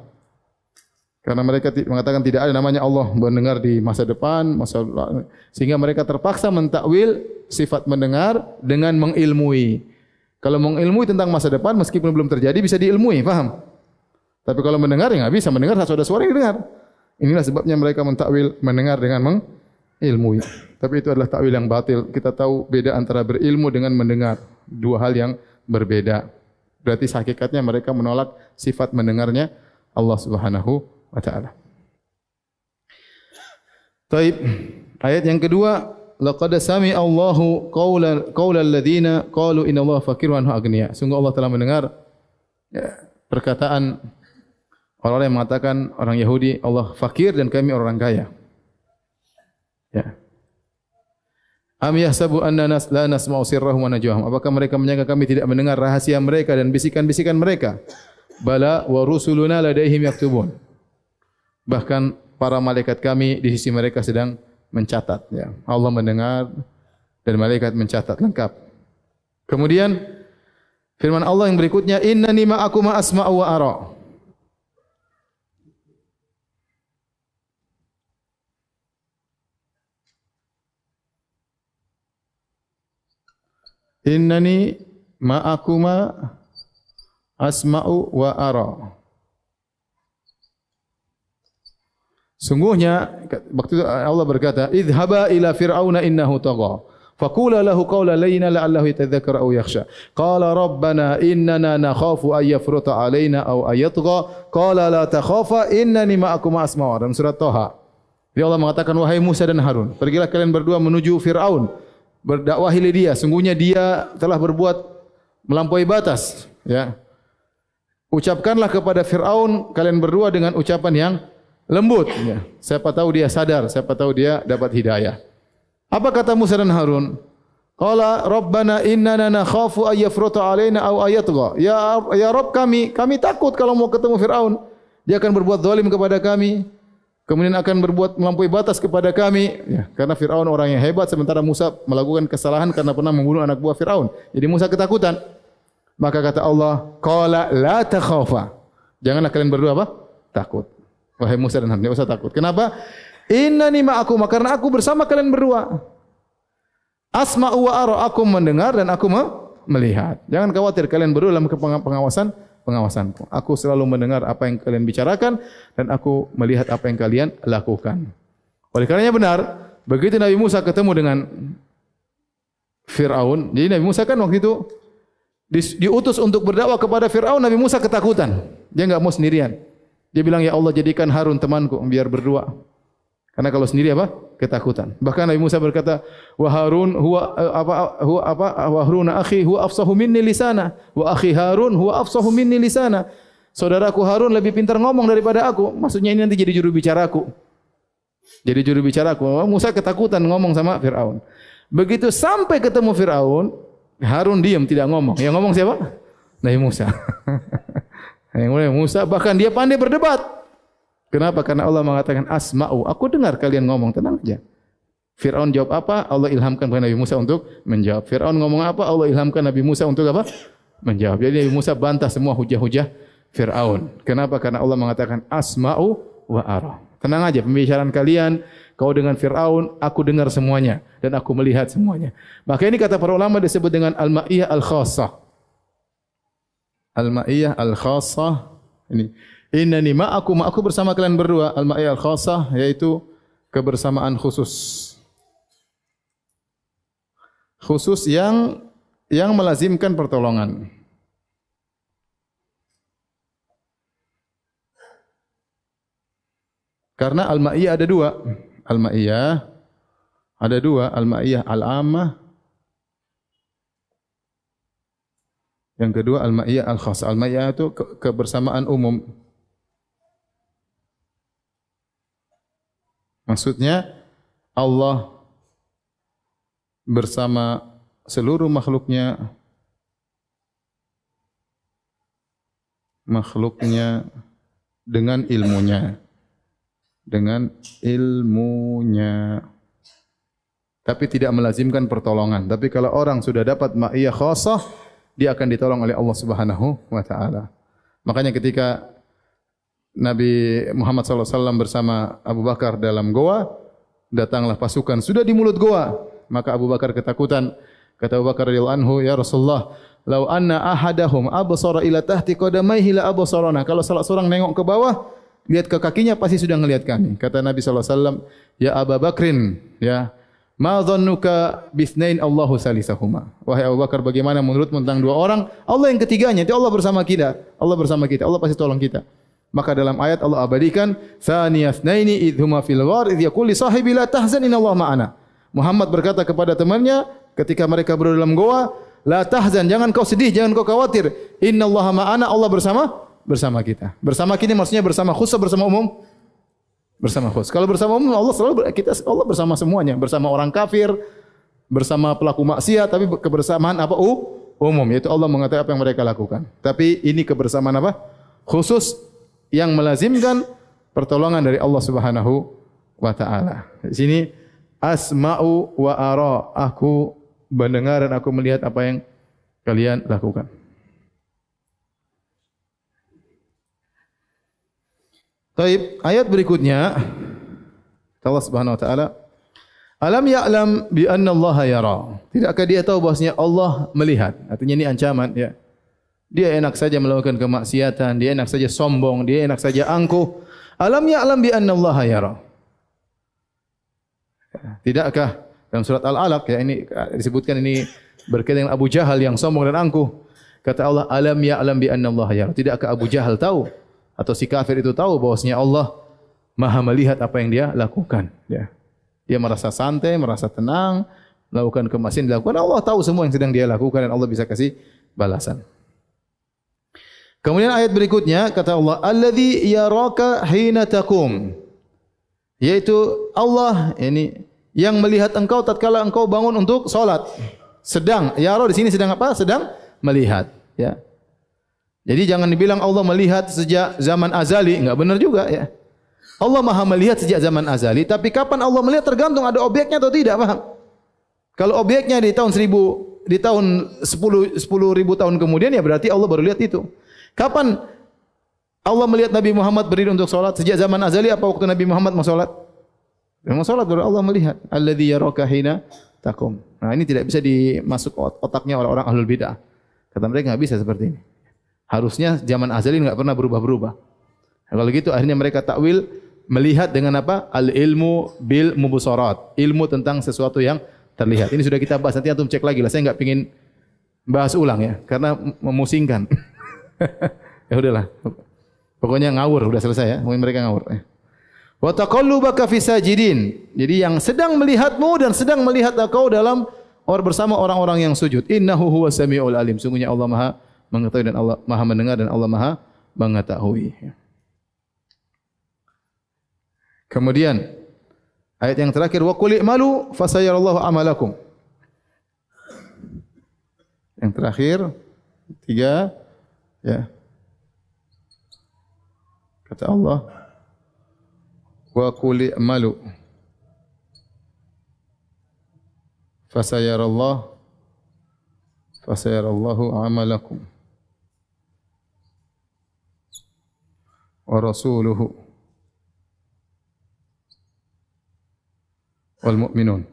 Karena mereka mengatakan tidak ada namanya Allah mendengar di masa depan, sehingga mereka terpaksa mentakwil sifat mendengar dengan mengilmui. Kalau mengilmui tentang masa depan meskipun belum terjadi bisa diilmui, paham? Tapi kalau mendengar ya enggak bisa mendengar, harus ada suara yang dengar. Inilah sebabnya mereka mentakwil mendengar dengan mengilmui. Tapi itu adalah takwil yang batil. Kita tahu beda antara berilmu dengan mendengar, dua hal yang berbeda. Berarti hakikatnya mereka menolak sifat mendengarnya Allah Subhanahu wa taala. Baik, ayat yang kedua, laqad sami'a Allahu qaulal ladzina qalu innallaha faqirun wa aghniya. Sungguh Allah telah mendengar perkataan orang-orang yang mengatakan orang Yahudi Allah fakir dan kami orang kaya. Ya. Am yahsabu annana la nasma'u sirrahum wa najwahum. Apakah mereka menyangka kami tidak mendengar rahasia mereka dan bisikan-bisikan mereka? Bala wa rusuluna ladaihim yaktubun. Bahkan para malaikat kami di sisi mereka sedang mencatat. Ya. Allah mendengar dan malaikat mencatat lengkap. Kemudian firman Allah yang berikutnya, innani ma'akum asma'u wa ara. Innani ma'akuma asma'u wa ara. Sungguhnya waktu itu Allah berkata, idhaba ila fir'auna innahu tagha. Faqula lahu qawlan layyinan la'allahu yatadhakkaru aw yakhsha. Qala rabbana innana nakhafu ay yafruta alaina aw ay yatgha. Qala la takhafa innani ma'akuma asma'u wa ara. Dalam surat Thaha. Jadi Allah mengatakan, wahai Musa dan Harun, pergilah kalian berdua menuju Fir'aun. Berdakwahi dia, sungguhnya dia telah berbuat melampaui batas. Ya. Ucapkanlah kepada Fir'aun kalian berdua dengan ucapan yang lembut. Ya. Siapa tahu dia sadar, siapa tahu dia dapat hidayah. Apa kata Musa dan Harun? Qala Rabbana innana nakhafu ay yafruta alaina aw ayatgha. Ya Rabb kami takut kalau mau ketemu Fir'aun. Dia akan berbuat zalim kepada kami. Kemudian akan berbuat melampaui batas kepada kami. Ya, karena Fir'aun orang yang hebat, sementara Musa melakukan kesalahan karena pernah membunuh anak buah Fir'aun. Jadi Musa ketakutan. Maka kata Allah, qala la takhafa. Janganlah kalian berdua apa? Takut. Wahai Musa dan Harun, tidak usah takut. Kenapa? Innani ma'akum, karena aku bersama kalian berdua. Asma'u wa ara, aku mendengar dan aku melihat. Jangan khawatir, kalian berdua dalam pengawasanku. Aku selalu mendengar apa yang kalian bicarakan dan aku melihat apa yang kalian lakukan. Oleh karenanya benar, begitu Nabi Musa ketemu dengan Fir'aun, jadi Nabi Musa kan waktu itu diutus untuk berdakwah kepada Fir'aun, Nabi Musa ketakutan. Dia enggak mau sendirian. Dia bilang, ya Allah jadikan Harun temanku biar berdua. Karena kalau sendiri apa? Ketakutan. Bahkan Nabi Musa berkata, wa Harun wa Harun akhi huwa afsahu minni lisana wa akhi Harun huwa afsahu minni lisana. Saudaraku Harun lebih pintar ngomong daripada aku. Maksudnya ini nanti jadi juru bicaraku. Jadi juru bicaraku. Musa ketakutan ngomong sama Fir'aun. Begitu sampai ketemu Fir'aun, Harun diam tidak ngomong. Yang ngomong siapa? Nabi Musa. Nabi Musa bahkan dia pandai berdebat. Kenapa? Karena Allah mengatakan asma'u, aku dengar kalian ngomong, tenang aja. Fir'aun jawab apa? Allah ilhamkan kepada Nabi Musa untuk menjawab. Fir'aun ngomong apa? Allah ilhamkan Nabi Musa untuk apa? Menjawab. Jadi Nabi Musa bantah semua hujah-hujah Fir'aun. Kenapa? Karena Allah mengatakan asma'u wa ara. Tenang aja pembicaraan kalian, kau dengan Fir'aun, aku dengar semuanya dan aku melihat semuanya. Maka ini kata para ulama disebut dengan al-ma'iyah al-khassah. Al-ma'iyah al-khassah. Ini innani ma'aku bersama kalian berdua. Al-ma'iyah al-khassah yaitu kebersamaan khusus. Khusus yang melazimkan pertolongan. Karena al-ma'iyah ada dua. Al-ma'iyah ada dua. Al-ma'iyah al-ammah. Yang kedua al-ma'iyah al-khassah. Al-ma'iyah itu kebersamaan umum. Maksudnya Allah bersama seluruh makhluknya dengan ilmunya. Dengan ilmunya. Tapi tidak melazimkan pertolongan. Tapi kalau orang sudah dapat ma'iyah khassah, dia akan ditolong oleh Allah Subhanahu wa taala. Makanya ketika Nabi Muhammad SAW bersama Abu Bakar dalam goa, datanglah pasukan sudah di mulut goa, maka Abu Bakar ketakutan. Kata Abu Bakar radhiyallahu anhu, "Ya Rasulullah, lau anna ahadahum absara ila tahti qadamaihi la absarana." Kalau salah seorang nengok ke bawah, lihat ke kakinya pasti sudah melihat kami. Kata Nabi SAW, "Ya Abu Bakrin, ya, ma dhannuka bithnain Allahu salisahuma." Wahai Abu Bakar, bagaimana menurutmu tentang dua orang? Allah yang ketiganya, itu Allah bersama kita. Allah bersama kita. Allah pasti tolong kita. Maka dalam ayat Allah abadikan, "Tsaniyasnaini idhuma fil ghar idh yaqul li sahibi la tahzan innallaha ma'ana." Muhammad berkata kepada temannya ketika mereka berada dalam goa, "La tahzan, jangan kau sedih, jangan kau khawatir. Innallaha ma'ana, Allah bersama kita." Bersama kita maksudnya bersama khusus, bersama umum. Bersama khusus. Kalau bersama umum Allah Allah bersama semuanya, bersama orang kafir, bersama pelaku maksiat, tapi kebersamaan apa? Umum, yaitu Allah mengetahui apa yang mereka lakukan. Tapi ini kebersamaan apa? Khusus yang melazimkan pertolongan dari Allah Subhanahu wa taala. Di sini asma'u wa ara, aku mendengar dan aku melihat apa yang kalian lakukan. Baik, ayat berikutnya Allah Subhanahu wa taala, alam ya'lam bi anna Allah yara. Tidakkah dia tahu bahwasanya Allah melihat? Artinya ini ancaman, ya. Dia enak saja melakukan kemaksiatan, dia enak saja sombong, dia enak saja angkuh. Alam ya'lam bi anna Allah yara. Tidakkah dalam surat Al-Alaq, ya, ini disebutkan ini berkaitan dengan Abu Jahal yang sombong dan angkuh. Kata Allah, alam ya'lam bi anna Allah yara. Tidakkah Abu Jahal tahu atau si kafir itu tahu bahwasanya Allah Maha melihat apa yang dia lakukan, ya. Dia merasa santai, merasa tenang, melakukan kemaksiatan dilakukan. Allah tahu semua yang sedang dia lakukan dan Allah bisa kasih balasan. Kemudian ayat berikutnya kata Allah, alladzi yaraka hina taqum. Yaitu Allah ini yang melihat engkau tatkala engkau bangun untuk salat. Sedang, yara di sini sedang apa? Sedang melihat, ya. Jadi jangan dibilang Allah melihat sejak zaman azali, enggak benar juga, ya. Allah Maha melihat sejak zaman azali, tapi kapan Allah melihat tergantung ada objeknya atau tidak, paham? Kalau objeknya di tahun 1000, di tahun 10.000 tahun kemudian, ya berarti Allah baru lihat itu. Kapan Allah melihat Nabi Muhammad berdiri untuk salat? Sejak zaman azali apa waktu Nabi Muhammad mau salat? Mau salat baru Allah melihat. Alladzi yaraka hina taqum. Nah, ini tidak bisa dimasuk otaknya orang-orang ahlul bidah. Kata mereka enggak bisa seperti ini. Harusnya zaman azali enggak pernah berubah-berubah. Nah, kalau gitu akhirnya mereka takwil melihat dengan apa? Al-ilmu bil mubsarat. Ilmu tentang sesuatu yang terlihat. Ini sudah kita bahas, nanti antum cek lagi lah. Saya enggak pengin bahas ulang, ya, karena memusingkan. Ya udahlah. Pokoknya ngawur, udah selesai, ya. Mungkin mereka ngawur. Wa taqallubaka fi sajidin. Jadi yang sedang melihatmu dan sedang melihat engkau dalam bersama orang-orang yang sujud. Innahu huwas samiul alim. Sungguhnya Allah Maha mengetahui dan Allah Maha mendengar dan Allah Maha mengetahui. Kemudian ayat yang terakhir, wa qul i'malu fasayarallahu amalakum. Yang terakhir 3, ya. Kata Allah, wa qul i'malu fasayarallahu amalakum wa rasuluhu wal mu'minun.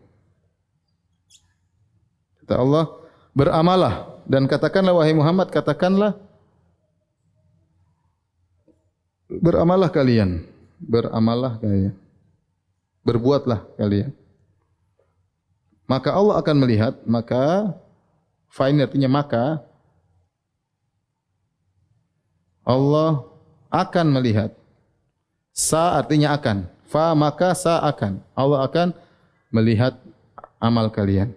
Kata Allah, beramalah dan katakanlah wahai Muhammad, katakanlah Beramallah kalian, beramallah kalian, berbuatlah kalian. Maka Allah akan melihat, maka fa'in artinya maka Allah akan melihat. Sa artinya akan. Fa maka sa akan. Allah akan melihat amal kalian.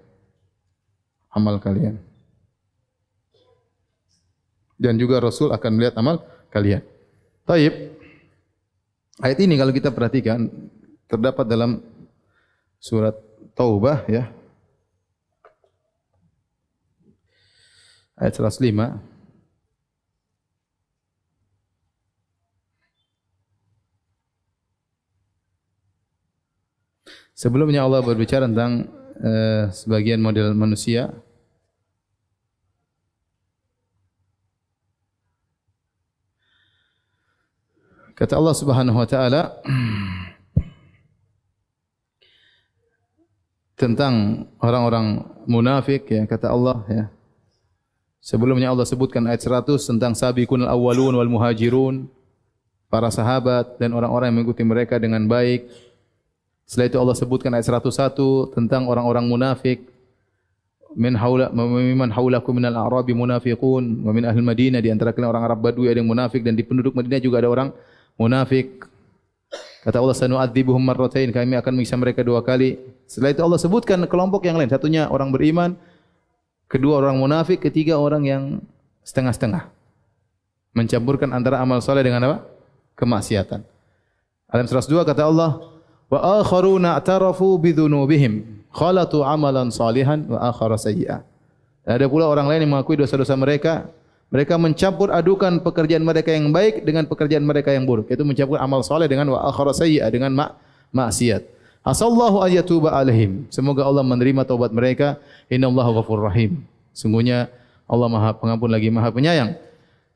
Amal kalian. Dan juga Rasul akan melihat amal kalian. Taib. Ayat ini kalau kita perhatikan terdapat dalam surat Taubah ya. Ayat 105. Sebelumnya Allah berbicara tentang sebagian model manusia. Kata Allah Subhanahu wa taala tentang orang-orang munafik ya, kata Allah ya. Sebelumnya Allah sebutkan ayat 100 tentang sabiqunal awwalun wal muhajirun, para sahabat dan orang-orang yang mengikuti mereka dengan baik. Setelah itu Allah sebutkan ayat 101 tentang orang-orang munafik. Mimman haulakum minal a'rabi munafiqun wa min ahli Madinah, di antara kalian orang Arab Badui ada yang munafik dan di penduduk Madinah juga ada orang munafik. Kata Allah, sanu'adzibuhum marratain, kami akan menyiksa mereka 2 kali. Setelah itu Allah sebutkan kelompok yang lain. Satunya orang beriman, kedua orang munafik, ketiga orang yang setengah-setengah. Mencampurkan antara amal saleh dengan apa? Kemaksiatan. Al 102 kata Allah, wa akharuna i'tarafu bidzunubihim khalatu amalan salihan wa akhara sayyi'ah. Ada pula orang lain yang mengakui dosa-dosa mereka. Mereka mencampur adukan pekerjaan mereka yang baik dengan pekerjaan mereka yang buruk. Itu mencampur amal saleh dengan wa akhara sayyi'ah, dengan maksiat. Asallahu ayyatuba alaihim. Semoga Allah menerima taubat mereka. Innallaha ghafurur rahim. Sungguhnya Allah Maha Pengampun lagi Maha Penyayang.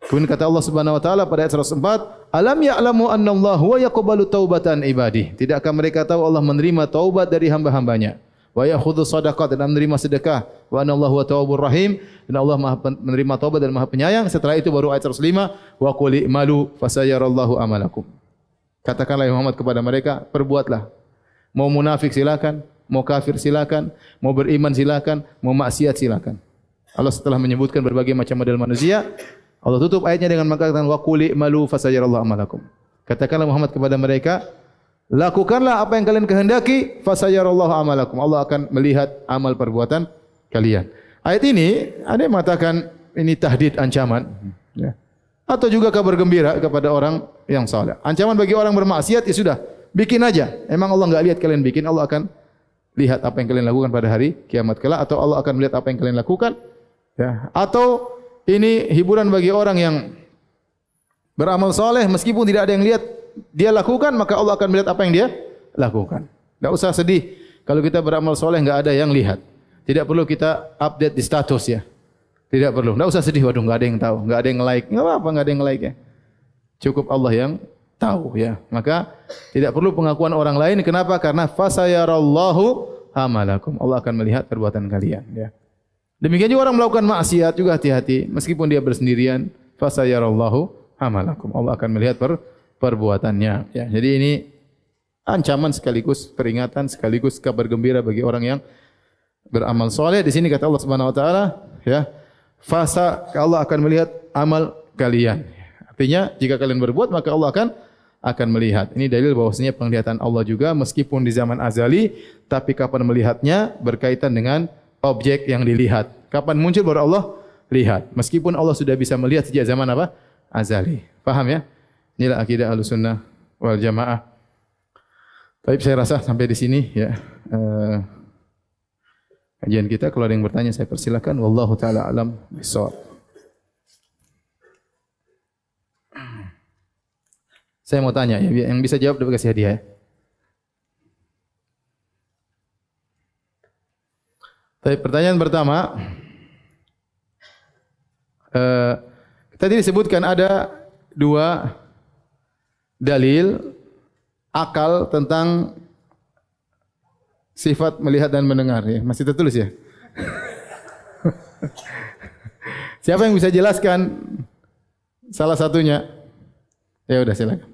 Kemudian kata Allah Subhanahu wa taala pada ayat 104, alam ya'lamu annallaha wa yaqbalu taubatan ibadih. Tidakkah mereka tahu Allah menerima taubat dari hamba-hambanya? Wa ya'khudhu shadaqat, dan menerima sedekah. Wa anallahu tawwabur rahim, dan Allah Maha menerima taubat dan Maha Penyayang. Setelah itu baru ayat 105, wa qul i'malu fasayarallahu amalakum. Katakanlah ya Muhammad kepada mereka, perbuatlah. Mau munafik silakan, mau kafir silakan, mau beriman silakan, mau maksiat silakan. Allah setelah menyebutkan berbagai macam model manusia, Allah tutup ayatnya dengan mengatakan wa qul i'malu fasayarallahu amalakum. Katakanlah Muhammad kepada mereka, lakukanlah apa yang kalian kehendaki, fasayarallahu amalakum. Allah akan melihat amal perbuatan kalian. Ayat ini ada yang mengatakan ini tahdid, ancaman ya. Atau juga kabar gembira kepada orang yang saleh. Ancaman bagi orang bermaksiat, ya sudah, bikin aja. Emang Allah enggak lihat kalian bikin, Allah akan lihat apa yang kalian lakukan pada hari kiamat kelak, atau Allah akan melihat apa yang kalian lakukan ya. Atau ini hiburan bagi orang yang beramal soleh, meskipun tidak ada yang lihat dia lakukan, maka Allah akan melihat apa yang dia lakukan. Tidak usah sedih kalau kita beramal soleh enggak ada yang lihat. Tidak perlu kita update di status ya. Tidak perlu. Tidak usah sedih, waduh enggak ada yang tahu, enggak ada yang like. Enggak apa-apa enggak ada yang like ya. Cukup Allah yang tahu ya. Maka tidak perlu pengakuan orang lain. Kenapa? Karena fasayarallahu amalakum. Allah akan melihat perbuatan kalian ya. Demikian juga orang melakukan maksiat juga hati-hati, meskipun dia bersendirian, fasayarallahu amalakum. Allah akan melihat perbuatannya ya. Jadi ini ancaman sekaligus peringatan sekaligus kabar gembira bagi orang yang beramal soleh. Di sini kata Allah Subhanahu wa taala ya, Allah akan melihat amal kalian. Artinya jika kalian berbuat maka Allah akan melihat. Ini dalil bahwasanya penglihatan Allah juga meskipun di zaman azali, tapi kapan melihatnya berkaitan dengan objek yang dilihat. Kapan muncul baru Allah lihat. Meskipun Allah sudah bisa melihat sejak zaman apa? Azali. Paham ya? Inilah akidah Ahlussunnah wal Jamaah. Baik, saya rasa sampai di sini ya. Kajian kita, kalau ada yang bertanya saya persilakan. Wallahu taala alam bissawab. Saya mau tanya ya, yang bisa jawab dapat kasih hadiah ya. Tapi pertanyaan pertama, tadi disebutkan ada 2 dalil akal tentang sifat melihat dan mendengar ya. Masih tertulis ya? Siapa yang bisa jelaskan salah satunya? Ya udah silakan.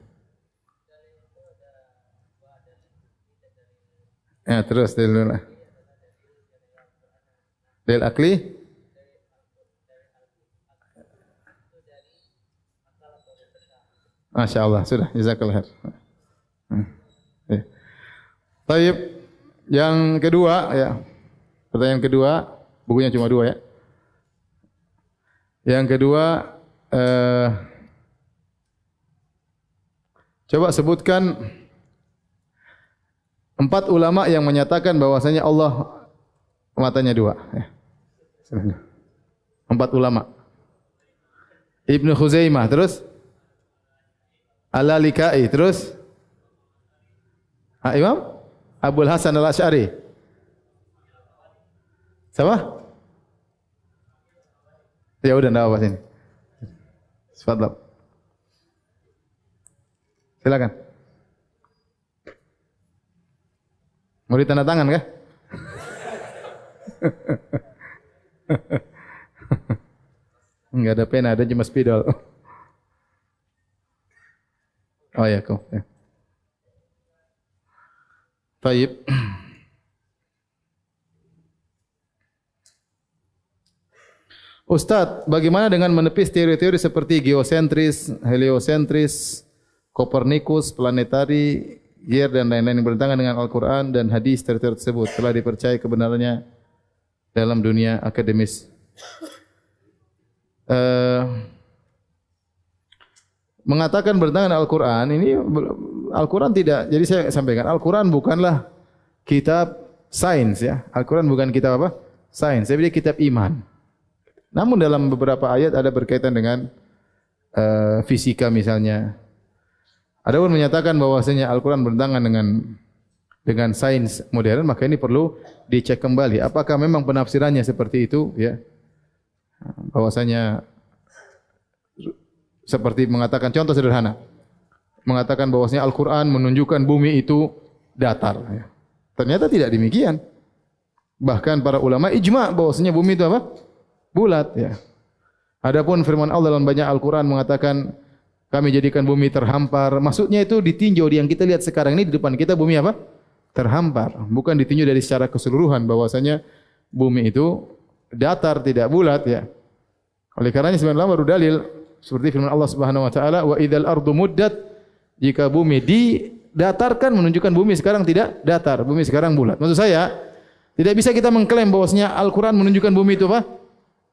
Ya terus dulu lah. Dalil akli. Masya Allah, sudah. Jazakallah khair. Ya. Taib. Yang kedua, ya. Pertanyaan kedua, bukunya cuma dua ya. Yang kedua, coba sebutkan 4 ulama yang menyatakan bahwasanya Allah matanya 2. Ya. 4 ulama. Ibnu Khuzaimah, terus Al-Lalikai, terus Imam Abul Hasan Al-Asy'ari. Siapa? Ya udah enggak apa sini. Tafadhal. Silakan. Mau ditanda tangan kah? Enggak ada pena, ada cuma spidol. Oh ya, kau. Ya. Baik. Ustadz, bagaimana dengan menepis teori-teori seperti geosentris, heliosentris, Kopernikus, planetari, Gier dan lain-lain yang bertentangan dengan Al-Quran dan hadis tersebut telah dipercaya kebenarannya dalam dunia akademis. Mengatakan bertentangan dengan Al-Quran, ini Al-Quran tidak, jadi saya sampaikan, Al-Quran bukanlah kitab sains ya. Al-Quran bukan kitab apa? Sains, tapi dia kitab iman. Namun dalam beberapa ayat ada berkaitan dengan fisika misalnya. Ada pun menyatakan bahwasanya Al-Quran bertentangan dengan sains modern, maka ini perlu dicek kembali. Apakah memang penafsirannya seperti itu? Ya, bahwasanya seperti mengatakan contoh sederhana, mengatakan bahwasanya Al-Quran menunjukkan bumi itu datar. Ya. Ternyata tidak demikian. Bahkan para ulama ijma bahwasanya bumi itu apa? Bulat. Ya. Adapun firman Allah dalam banyak Al-Quran mengatakan kami jadikan bumi terhampar. Maksudnya itu ditinjau yang kita lihat sekarang ini di depan kita bumi apa? Terhampar. Bukan ditinjau dari secara keseluruhan bahwasanya bumi itu datar tidak bulat. Ya. Oleh karenanya sebenarnya baru dalil seperti firman Allah Subhanahu wa taala, wa idzal ardu muddat, jika bumi didatarkan menunjukkan bumi sekarang tidak datar, bumi sekarang bulat. Maksud saya, tidak bisa kita mengklaim bahwasanya Al-Qur'an menunjukkan bumi itu apa?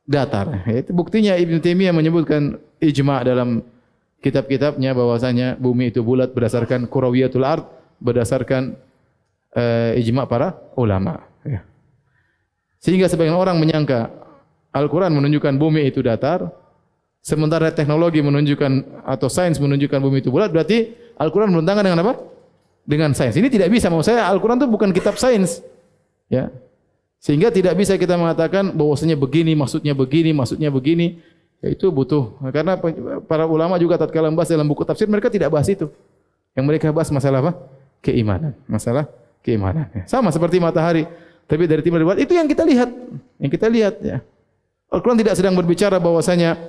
Datar. Itu buktinya Ibnu Taimiyah menyebutkan ijma' dalam kitab-kitabnya bahwasanya bumi itu bulat berdasarkan kurawiyatul ard, berdasarkan ijma' para ulama. Ya. Sehingga sebagian orang menyangka Al-Qur'an menunjukkan bumi itu datar, sementara teknologi menunjukkan atau sains menunjukkan bumi itu bulat, berarti Al-Quran bertentangan dengan apa? Dengan sains. Ini tidak bisa. Maksud saya Al-Quran itu bukan kitab sains. Ya. Sehingga tidak bisa kita mengatakan bahwasanya begini, maksudnya begini. Ya, itu butuh. Karena para ulama juga tatkala membahas dalam buku tafsir, mereka tidak bahas itu. Yang mereka bahas masalah apa? Keimanan. Masalah keimanan. Ya. Sama seperti matahari. Tapi dari timur barat, itu yang kita lihat. Yang kita lihat. Ya. Al-Quran tidak sedang berbicara bahwasanya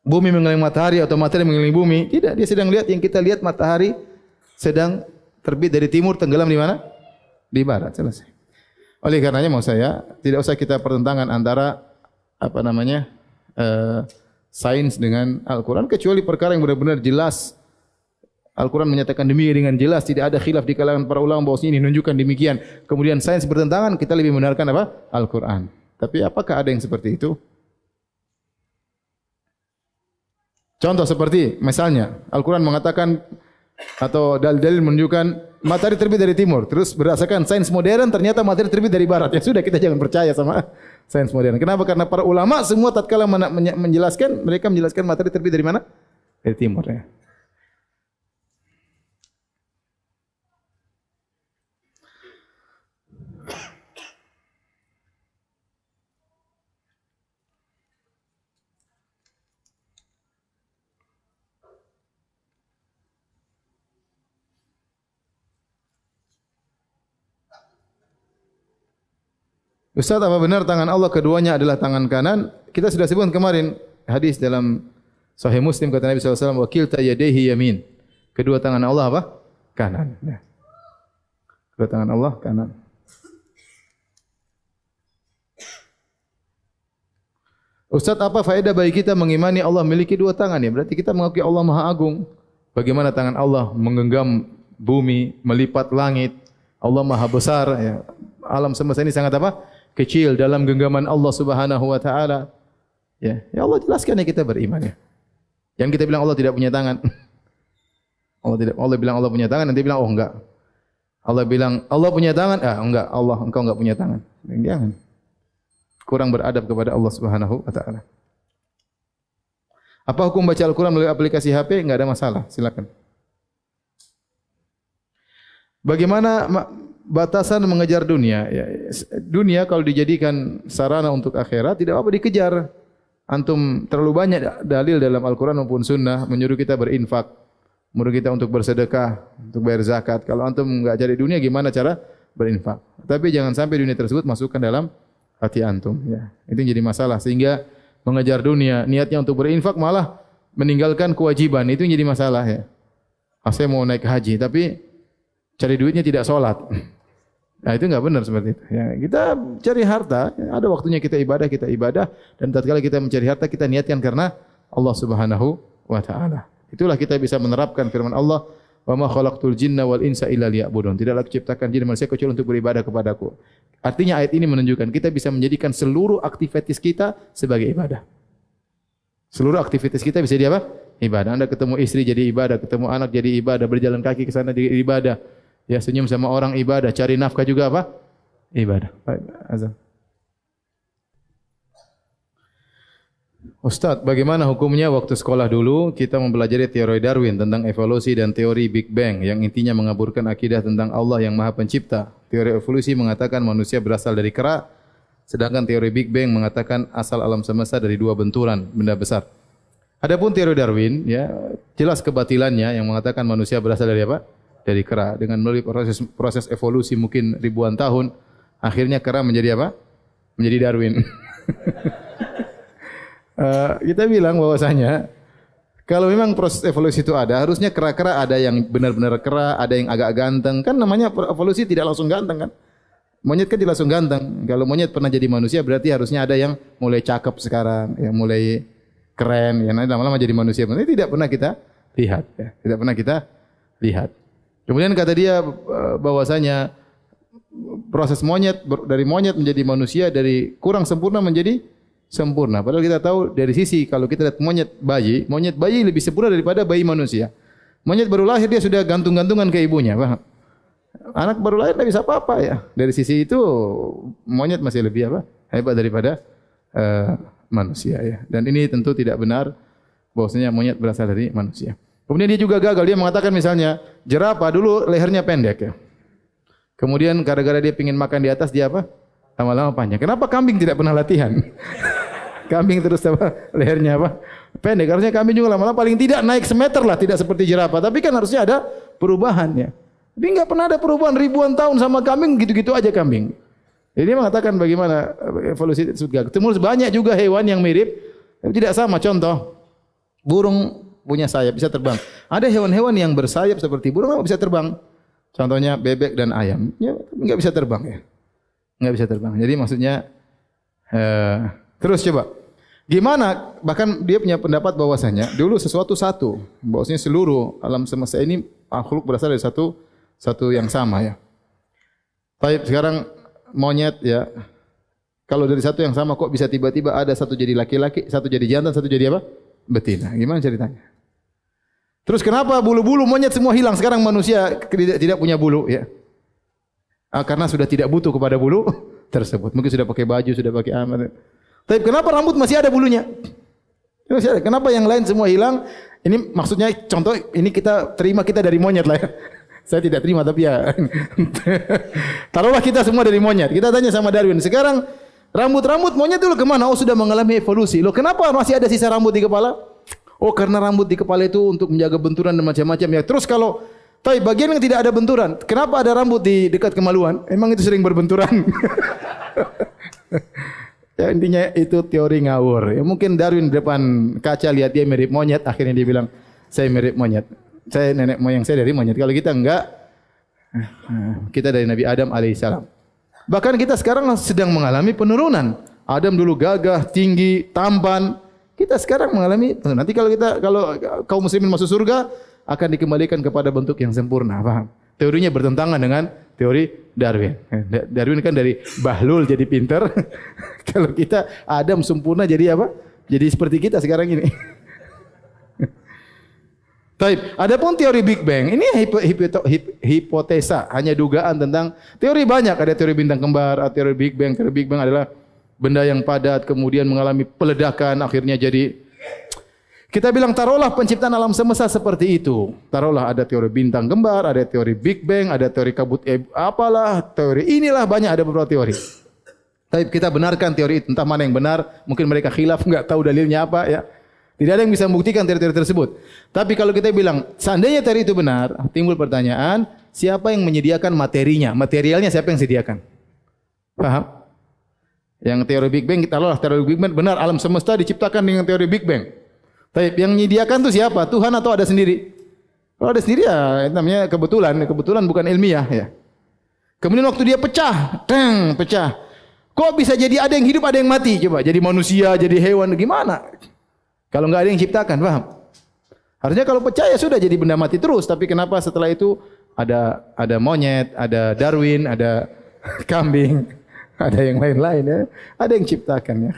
bumi mengelilingi matahari atau matahari mengelilingi bumi. Tidak, dia sedang lihat yang kita lihat matahari sedang terbit dari timur, tenggelam di mana? Di barat. Selesai. Oleh karenanya mau saya tidak usah kita pertentangan antara sains dengan Al-Quran, kecuali perkara yang benar-benar jelas. Al-Quran menyatakan demikian dengan jelas, tidak ada khilaf di kalangan para ulama bahwasanya ini menunjukkan demikian. Kemudian sains bertentangan, kita lebih membenarkan apa? Al-Quran. Tapi apakah ada yang seperti itu? Contoh seperti misalnya Al-Quran mengatakan atau dalil-dalil menunjukkan matahari terbit dari timur. Terus berdasarkan sains modern ternyata matahari terbit dari barat. Ya sudah, kita jangan percaya sama sains modern. Kenapa? Karena para ulama semua tatkala menjelaskan, mereka menjelaskan matahari terbit dari mana? Dari timur. Ya. Ustaz, apa benar tangan Allah keduanya adalah tangan kanan? Kita sudah sebutkan kemarin hadis dalam Sahih Muslim kata Nabi SAW, wa kilta yadayhi yamin. Kedua tangan Allah apa? Kanan. Ya. Kedua tangan Allah kanan. Ustaz, apa faedah bagi kita mengimani Allah memiliki dua tangan ya? Berarti kita mengakui Allah Maha Agung. Bagaimana tangan Allah menggenggam bumi, melipat langit. Allah Maha Besar ya. Alam semesta ini sangat apa? Kecil dalam genggaman Allah Subhanahu wa taala. Ya, ya Allah jelaskan ya kita beriman ya. Yang kita bilang Allah tidak punya tangan. Allah bilang Allah punya tangan, nanti bilang oh enggak. Allah bilang Allah punya tangan, enggak, Allah engkau enggak punya tangan. Jangan. Kurang beradab kepada Allah Subhanahu wa taala. Apa hukum baca Al-Qur'an melalui aplikasi HP? Enggak ada masalah, silakan. Bagaimana batasan mengejar dunia? Ya, dunia kalau dijadikan sarana untuk akhirat tidak apa dikejar. Antum terlalu banyak dalil dalam Al-Qur'an maupun sunnah menyuruh kita berinfak, menyuruh kita untuk bersedekah, untuk bayar zakat. Kalau antum enggak cari dunia, gimana cara berinfak? Tapi jangan sampai dunia tersebut masukkan dalam hati antum ya. Itu yang jadi masalah sehingga mengejar dunia, niatnya untuk berinfak malah meninggalkan kewajiban. Itu yang jadi masalah ya. Saya mau naik haji tapi cari duitnya tidak sholat. Nah, itu enggak benar seperti itu. Ya, kita cari harta, ada waktunya kita ibadah dan tatkala kita mencari harta kita niatkan karena Allah Subhanahu wa taala. Itulah kita bisa menerapkan firman Allah, "Wa ma khalaqtul jinna wal insa illa liya'budun." Tidaklah kuciptakan jin dan manusia kecuali untuk beribadah kepadaku. Artinya ayat ini menunjukkan kita bisa menjadikan seluruh aktivitas kita sebagai ibadah. Seluruh aktivitas kita bisa jadi apa? Ibadah. Anda ketemu istri jadi ibadah, ketemu anak jadi ibadah, berjalan kaki ke sana jadi ibadah. Ya, senyum sama orang ibadah, cari nafkah juga apa? Ibadah. Baik, azan. Ustaz, bagaimana hukumnya waktu sekolah dulu kita mempelajari teori Darwin tentang evolusi dan teori Big Bang yang intinya mengaburkan akidah tentang Allah yang Maha Pencipta. Teori evolusi mengatakan manusia berasal dari kera, sedangkan teori Big Bang mengatakan asal alam semesta dari dua benturan benda besar. Adapun teori Darwin, ya jelas kebatilannya yang mengatakan manusia berasal dari apa? Dari kera. Dengan melalui proses evolusi mungkin ribuan tahun, akhirnya kera menjadi apa? Menjadi Darwin. Kita bilang bahwasanya kalau memang proses evolusi itu ada, harusnya kera-kera ada yang benar-benar kera, ada yang agak ganteng. Kan namanya evolusi tidak langsung ganteng kan? Monyet kan tidak langsung ganteng. Kalau monyet pernah jadi manusia berarti harusnya ada yang mulai cakep sekarang, yang mulai keren, yang nanti lama-lama jadi manusia. Ini tidak pernah kita lihat, ya. Tidak pernah kita lihat. Kemudian kata dia bahwasanya proses monyet dari monyet menjadi manusia, dari kurang sempurna menjadi sempurna. Padahal kita tahu dari sisi kalau kita lihat monyet bayi lebih sempurna daripada bayi manusia. Monyet baru lahir dia sudah gantung-gantungan ke ibunya, paham? Anak baru lahir tidak bisa apa-apa ya. Dari sisi itu monyet masih lebih apa? Hebat daripada manusia ya. Dan ini tentu tidak benar bahwasanya monyet berasal dari manusia. Kemudian dia juga gagal. Dia mengatakan misalnya jerapah dulu lehernya pendek ya. Kemudian gara-gara dia ingin makan di atas dia apa? Lama-lama panjang. Kenapa kambing tidak pernah latihan? Kambing terus apa? Lehernya apa? Pendek. Harusnya kambing juga lama-lama paling tidak naik semeter lah, tidak seperti jerapah. Tapi kan harusnya ada perubahan ya. Tapi enggak pernah ada perubahan ribuan tahun sama kambing, gitu-gitu aja kambing. Jadi dia mengatakan bagaimana evolusi tersebut gagal. Terus banyak juga hewan yang mirip, tapi tidak sama. Contoh, burung punya sayap, bisa terbang. Ada hewan-hewan yang bersayap seperti burung, enggak bisa terbang. Contohnya bebek dan ayam, ya enggak bisa terbang ya. Enggak bisa terbang. Jadi maksudnya terus coba. Gimana? Bahkan dia punya pendapat bahwasanya dulu sesuatu satu, bahwasanya seluruh alam semesta ini makhluk berasal dari satu yang sama ya. Baik, sekarang monyet ya. Kalau dari satu yang sama kok bisa tiba-tiba ada satu jadi laki-laki, satu jadi jantan, satu jadi apa? Betina. Gimana ceritanya? Terus kenapa bulu-bulu monyet semua hilang? Sekarang manusia tidak punya bulu ya. Karena sudah tidak butuh kepada bulu tersebut. Mungkin sudah pakai baju, sudah pakai amat. Tapi kenapa rambut masih ada bulunya? Kenapa yang lain semua hilang? Ini maksudnya contoh ini kita terima kita dari monyet lah ya. Saya tidak terima tapi ya. Taruhlah kita semua dari monyet. Kita tanya sama Darwin. Sekarang rambut-rambut monyet dulu kemana? Oh sudah mengalami evolusi. Loh kenapa masih ada sisa rambut di kepala? Oh karena rambut di kepala itu untuk menjaga benturan dan macam-macam ya. Terus kalau tapi bagian yang tidak ada benturan, kenapa ada rambut di dekat kemaluan? Emang itu sering berbenturan. Ya, intinya itu teori ngawur. Ya, mungkin Darwin di depan kaca lihat dia mirip monyet, akhirnya dia bilang, saya mirip monyet. Saya nenek moyang saya dari monyet. Kalau kita enggak, kita dari Nabi Adam alaihissalam. Bahkan kita sekarang sedang mengalami penurunan. Adam dulu gagah, tinggi, tampan. Kita sekarang mengalami, nanti kalau kaum muslimin masuk surga, akan dikembalikan kepada bentuk yang sempurna. Paham? Teorinya bertentangan dengan teori Darwin. Darwin kan dari bahlul jadi pinter. Kalau kita Adam sempurna jadi apa? Jadi seperti kita sekarang ini. Taib. Adapun teori Big Bang ini hipotesa, hanya dugaan tentang teori banyak. Ada teori bintang kembar, ada teori Big Bang. Teori Big Bang adalah benda yang padat kemudian mengalami peledakan akhirnya jadi. Kita bilang taruhlah penciptaan alam semesta seperti itu. Taruhlah ada teori bintang kembar, ada teori Big Bang, ada teori kabut apalah, teori inilah banyak ada beberapa teori. Tapi kita benarkan teori itu, entah mana yang benar, mungkin mereka khilaf, enggak tahu dalilnya apa ya. Tidak ada yang bisa membuktikan teori-teori tersebut. Tapi kalau kita bilang seandainya teori itu benar, timbul pertanyaan, siapa yang menyediakan materinya? Materialnya siapa yang sediakan? Paham? Yang teori Big Bang, taruhlah teori Big Bang benar, alam semesta diciptakan dengan teori Big Bang. Tapi yang menyediakan itu siapa? Tuhan atau ada sendiri? Kalau ada sendiri ya namanya kebetulan. Kebetulan bukan ilmiah ya. Kemudian waktu dia pecah, pecah. Kok bisa jadi ada yang hidup, ada yang mati? Coba jadi manusia, jadi hewan, gimana? Kalau enggak ada yang ciptakan, paham? Harusnya kalau pecah ya sudah jadi benda mati terus. Tapi kenapa setelah itu ada monyet, ada Darwin, ada kambing, ada yang lain-lain ya. Ada yang ciptakan ya.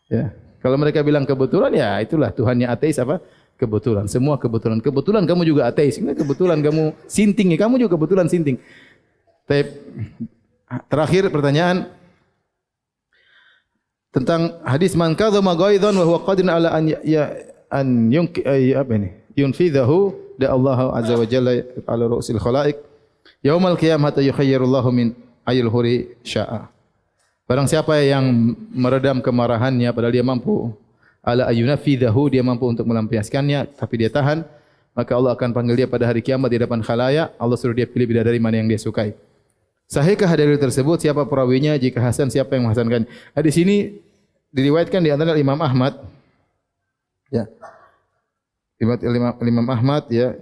Ya. Kalau mereka bilang kebetulan, ya itulah Tuhannya ateis apa? Kebetulan. Semua kebetulan. Kebetulan kamu juga ateis. Ini kebetulan kamu sinting, kamu juga kebetulan sinting. Terakhir pertanyaan tentang hadis man kadzama ghaidhan wa huwa qadirun ala an yunfidhahu da Allah azza wa jalla ala ru'sil khalaiq yaumal qiyamah yukhayyirullahu min ayil huri sya'a. Barang siapa yang meredam kemarahannya padahal dia mampu, ala ayunafidhahu, dia mampu untuk melampiaskannya tapi dia tahan, maka Allah akan panggil dia pada hari kiamat di depan khalayak. Allah suruh dia pilih bidadari mana yang dia sukai. Sahihkah hadis tersebut? Siapa perawinya? Jika hasan, siapa yang menghasankan? Di sini diriwayatkan di antara Imam Ahmad. Ya. Imam Ahmad ya.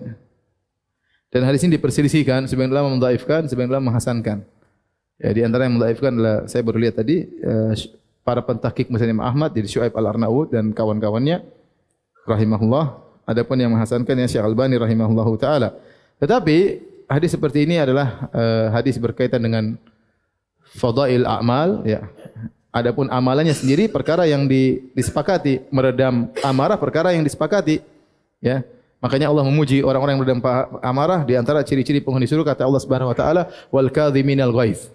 Dan hadis ini diperselisihkan, sebagian ulama mendhaifkan, sebagian ulama menghasankan. Ya, di antara yang mendhaifkan adalah saya baru lihat tadi para pentahqiq Muslim Ahmad, jadi Syuaib Al-Arnaud dan kawan-kawannya rahimahullah. Adapun yang menghasankan ya Syekh Albani rahimahullahu taala. Tetapi hadis seperti ini adalah hadis berkaitan dengan fadail a'mal ya. Adapun amalannya sendiri perkara yang disepakati, meredam amarah perkara yang disepakati ya. Makanya Allah memuji orang-orang yang meredam amarah, di antara ciri-ciri penghuni surga kata Allah Subhanahu wa taala wal kadhiminal ghaidz.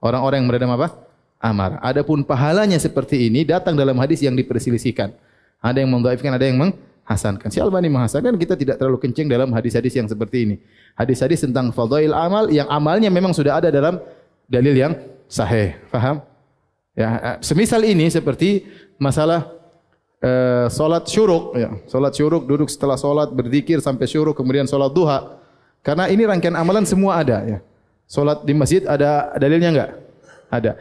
Orang-orang yang meredam apa? Amarah. Adapun pahalanya seperti ini datang dalam hadis yang diperselisihkan. Ada yang mendhaifkan, ada yang menghasankan. Si Albani menghasankan, kita tidak terlalu kencing dalam hadis-hadis yang seperti ini. Hadis-hadis tentang fadail amal yang amalnya memang sudah ada dalam dalil yang sahih. Faham? Ya, semisal ini seperti masalah solat syuruk ya. Solat syuruk, duduk setelah solat berzikir sampai syuruk, kemudian solat duha. Karena ini rangkaian amalan semua ada ya. Solat di masjid ada dalilnya enggak? Ada.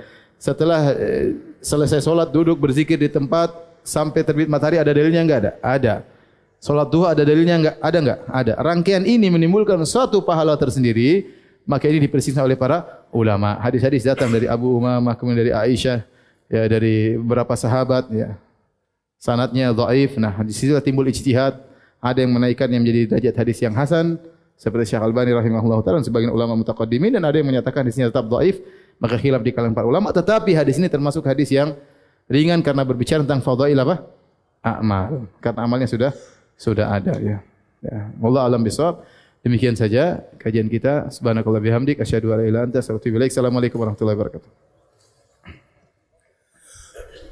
Setelah selesai solat duduk berzikir di tempat sampai terbit matahari ada dalilnya enggak? Ada. Solat duha ada dalilnya enggak? Ada enggak? Ada. Rangkaian ini menimbulkan suatu pahala tersendiri, maka ini dipersiapkan oleh para ulama. Hadis-hadis datang dari Abu Umamah, kemudian dari Aisyah, ya dari beberapa sahabat ya. Sanadnya dhaif. Nah, di situ timbul ijtihad. Ada yang menaikkan yang menjadi derajat hadis yang hasan seperti Syekh Albani rahimahullah taala dan sebagian ulama mutaqaddimin, dan ada yang menyatakan hadisnya tetap dhaif, maka khilaf di kalangan para ulama. Tetapi hadis ini termasuk hadis yang ringan karena berbicara tentang fadail apa? Amal. Karena amalnya sudah ada ya. Ya, wallahu alam bisawab. Demikian saja kajian kita. Subhanakallah bihamdik asyhadu an la ilaha illa anta astaghfiruka wa atubu ilaik. Assalamualaikum warahmatullahi wabarakatuh.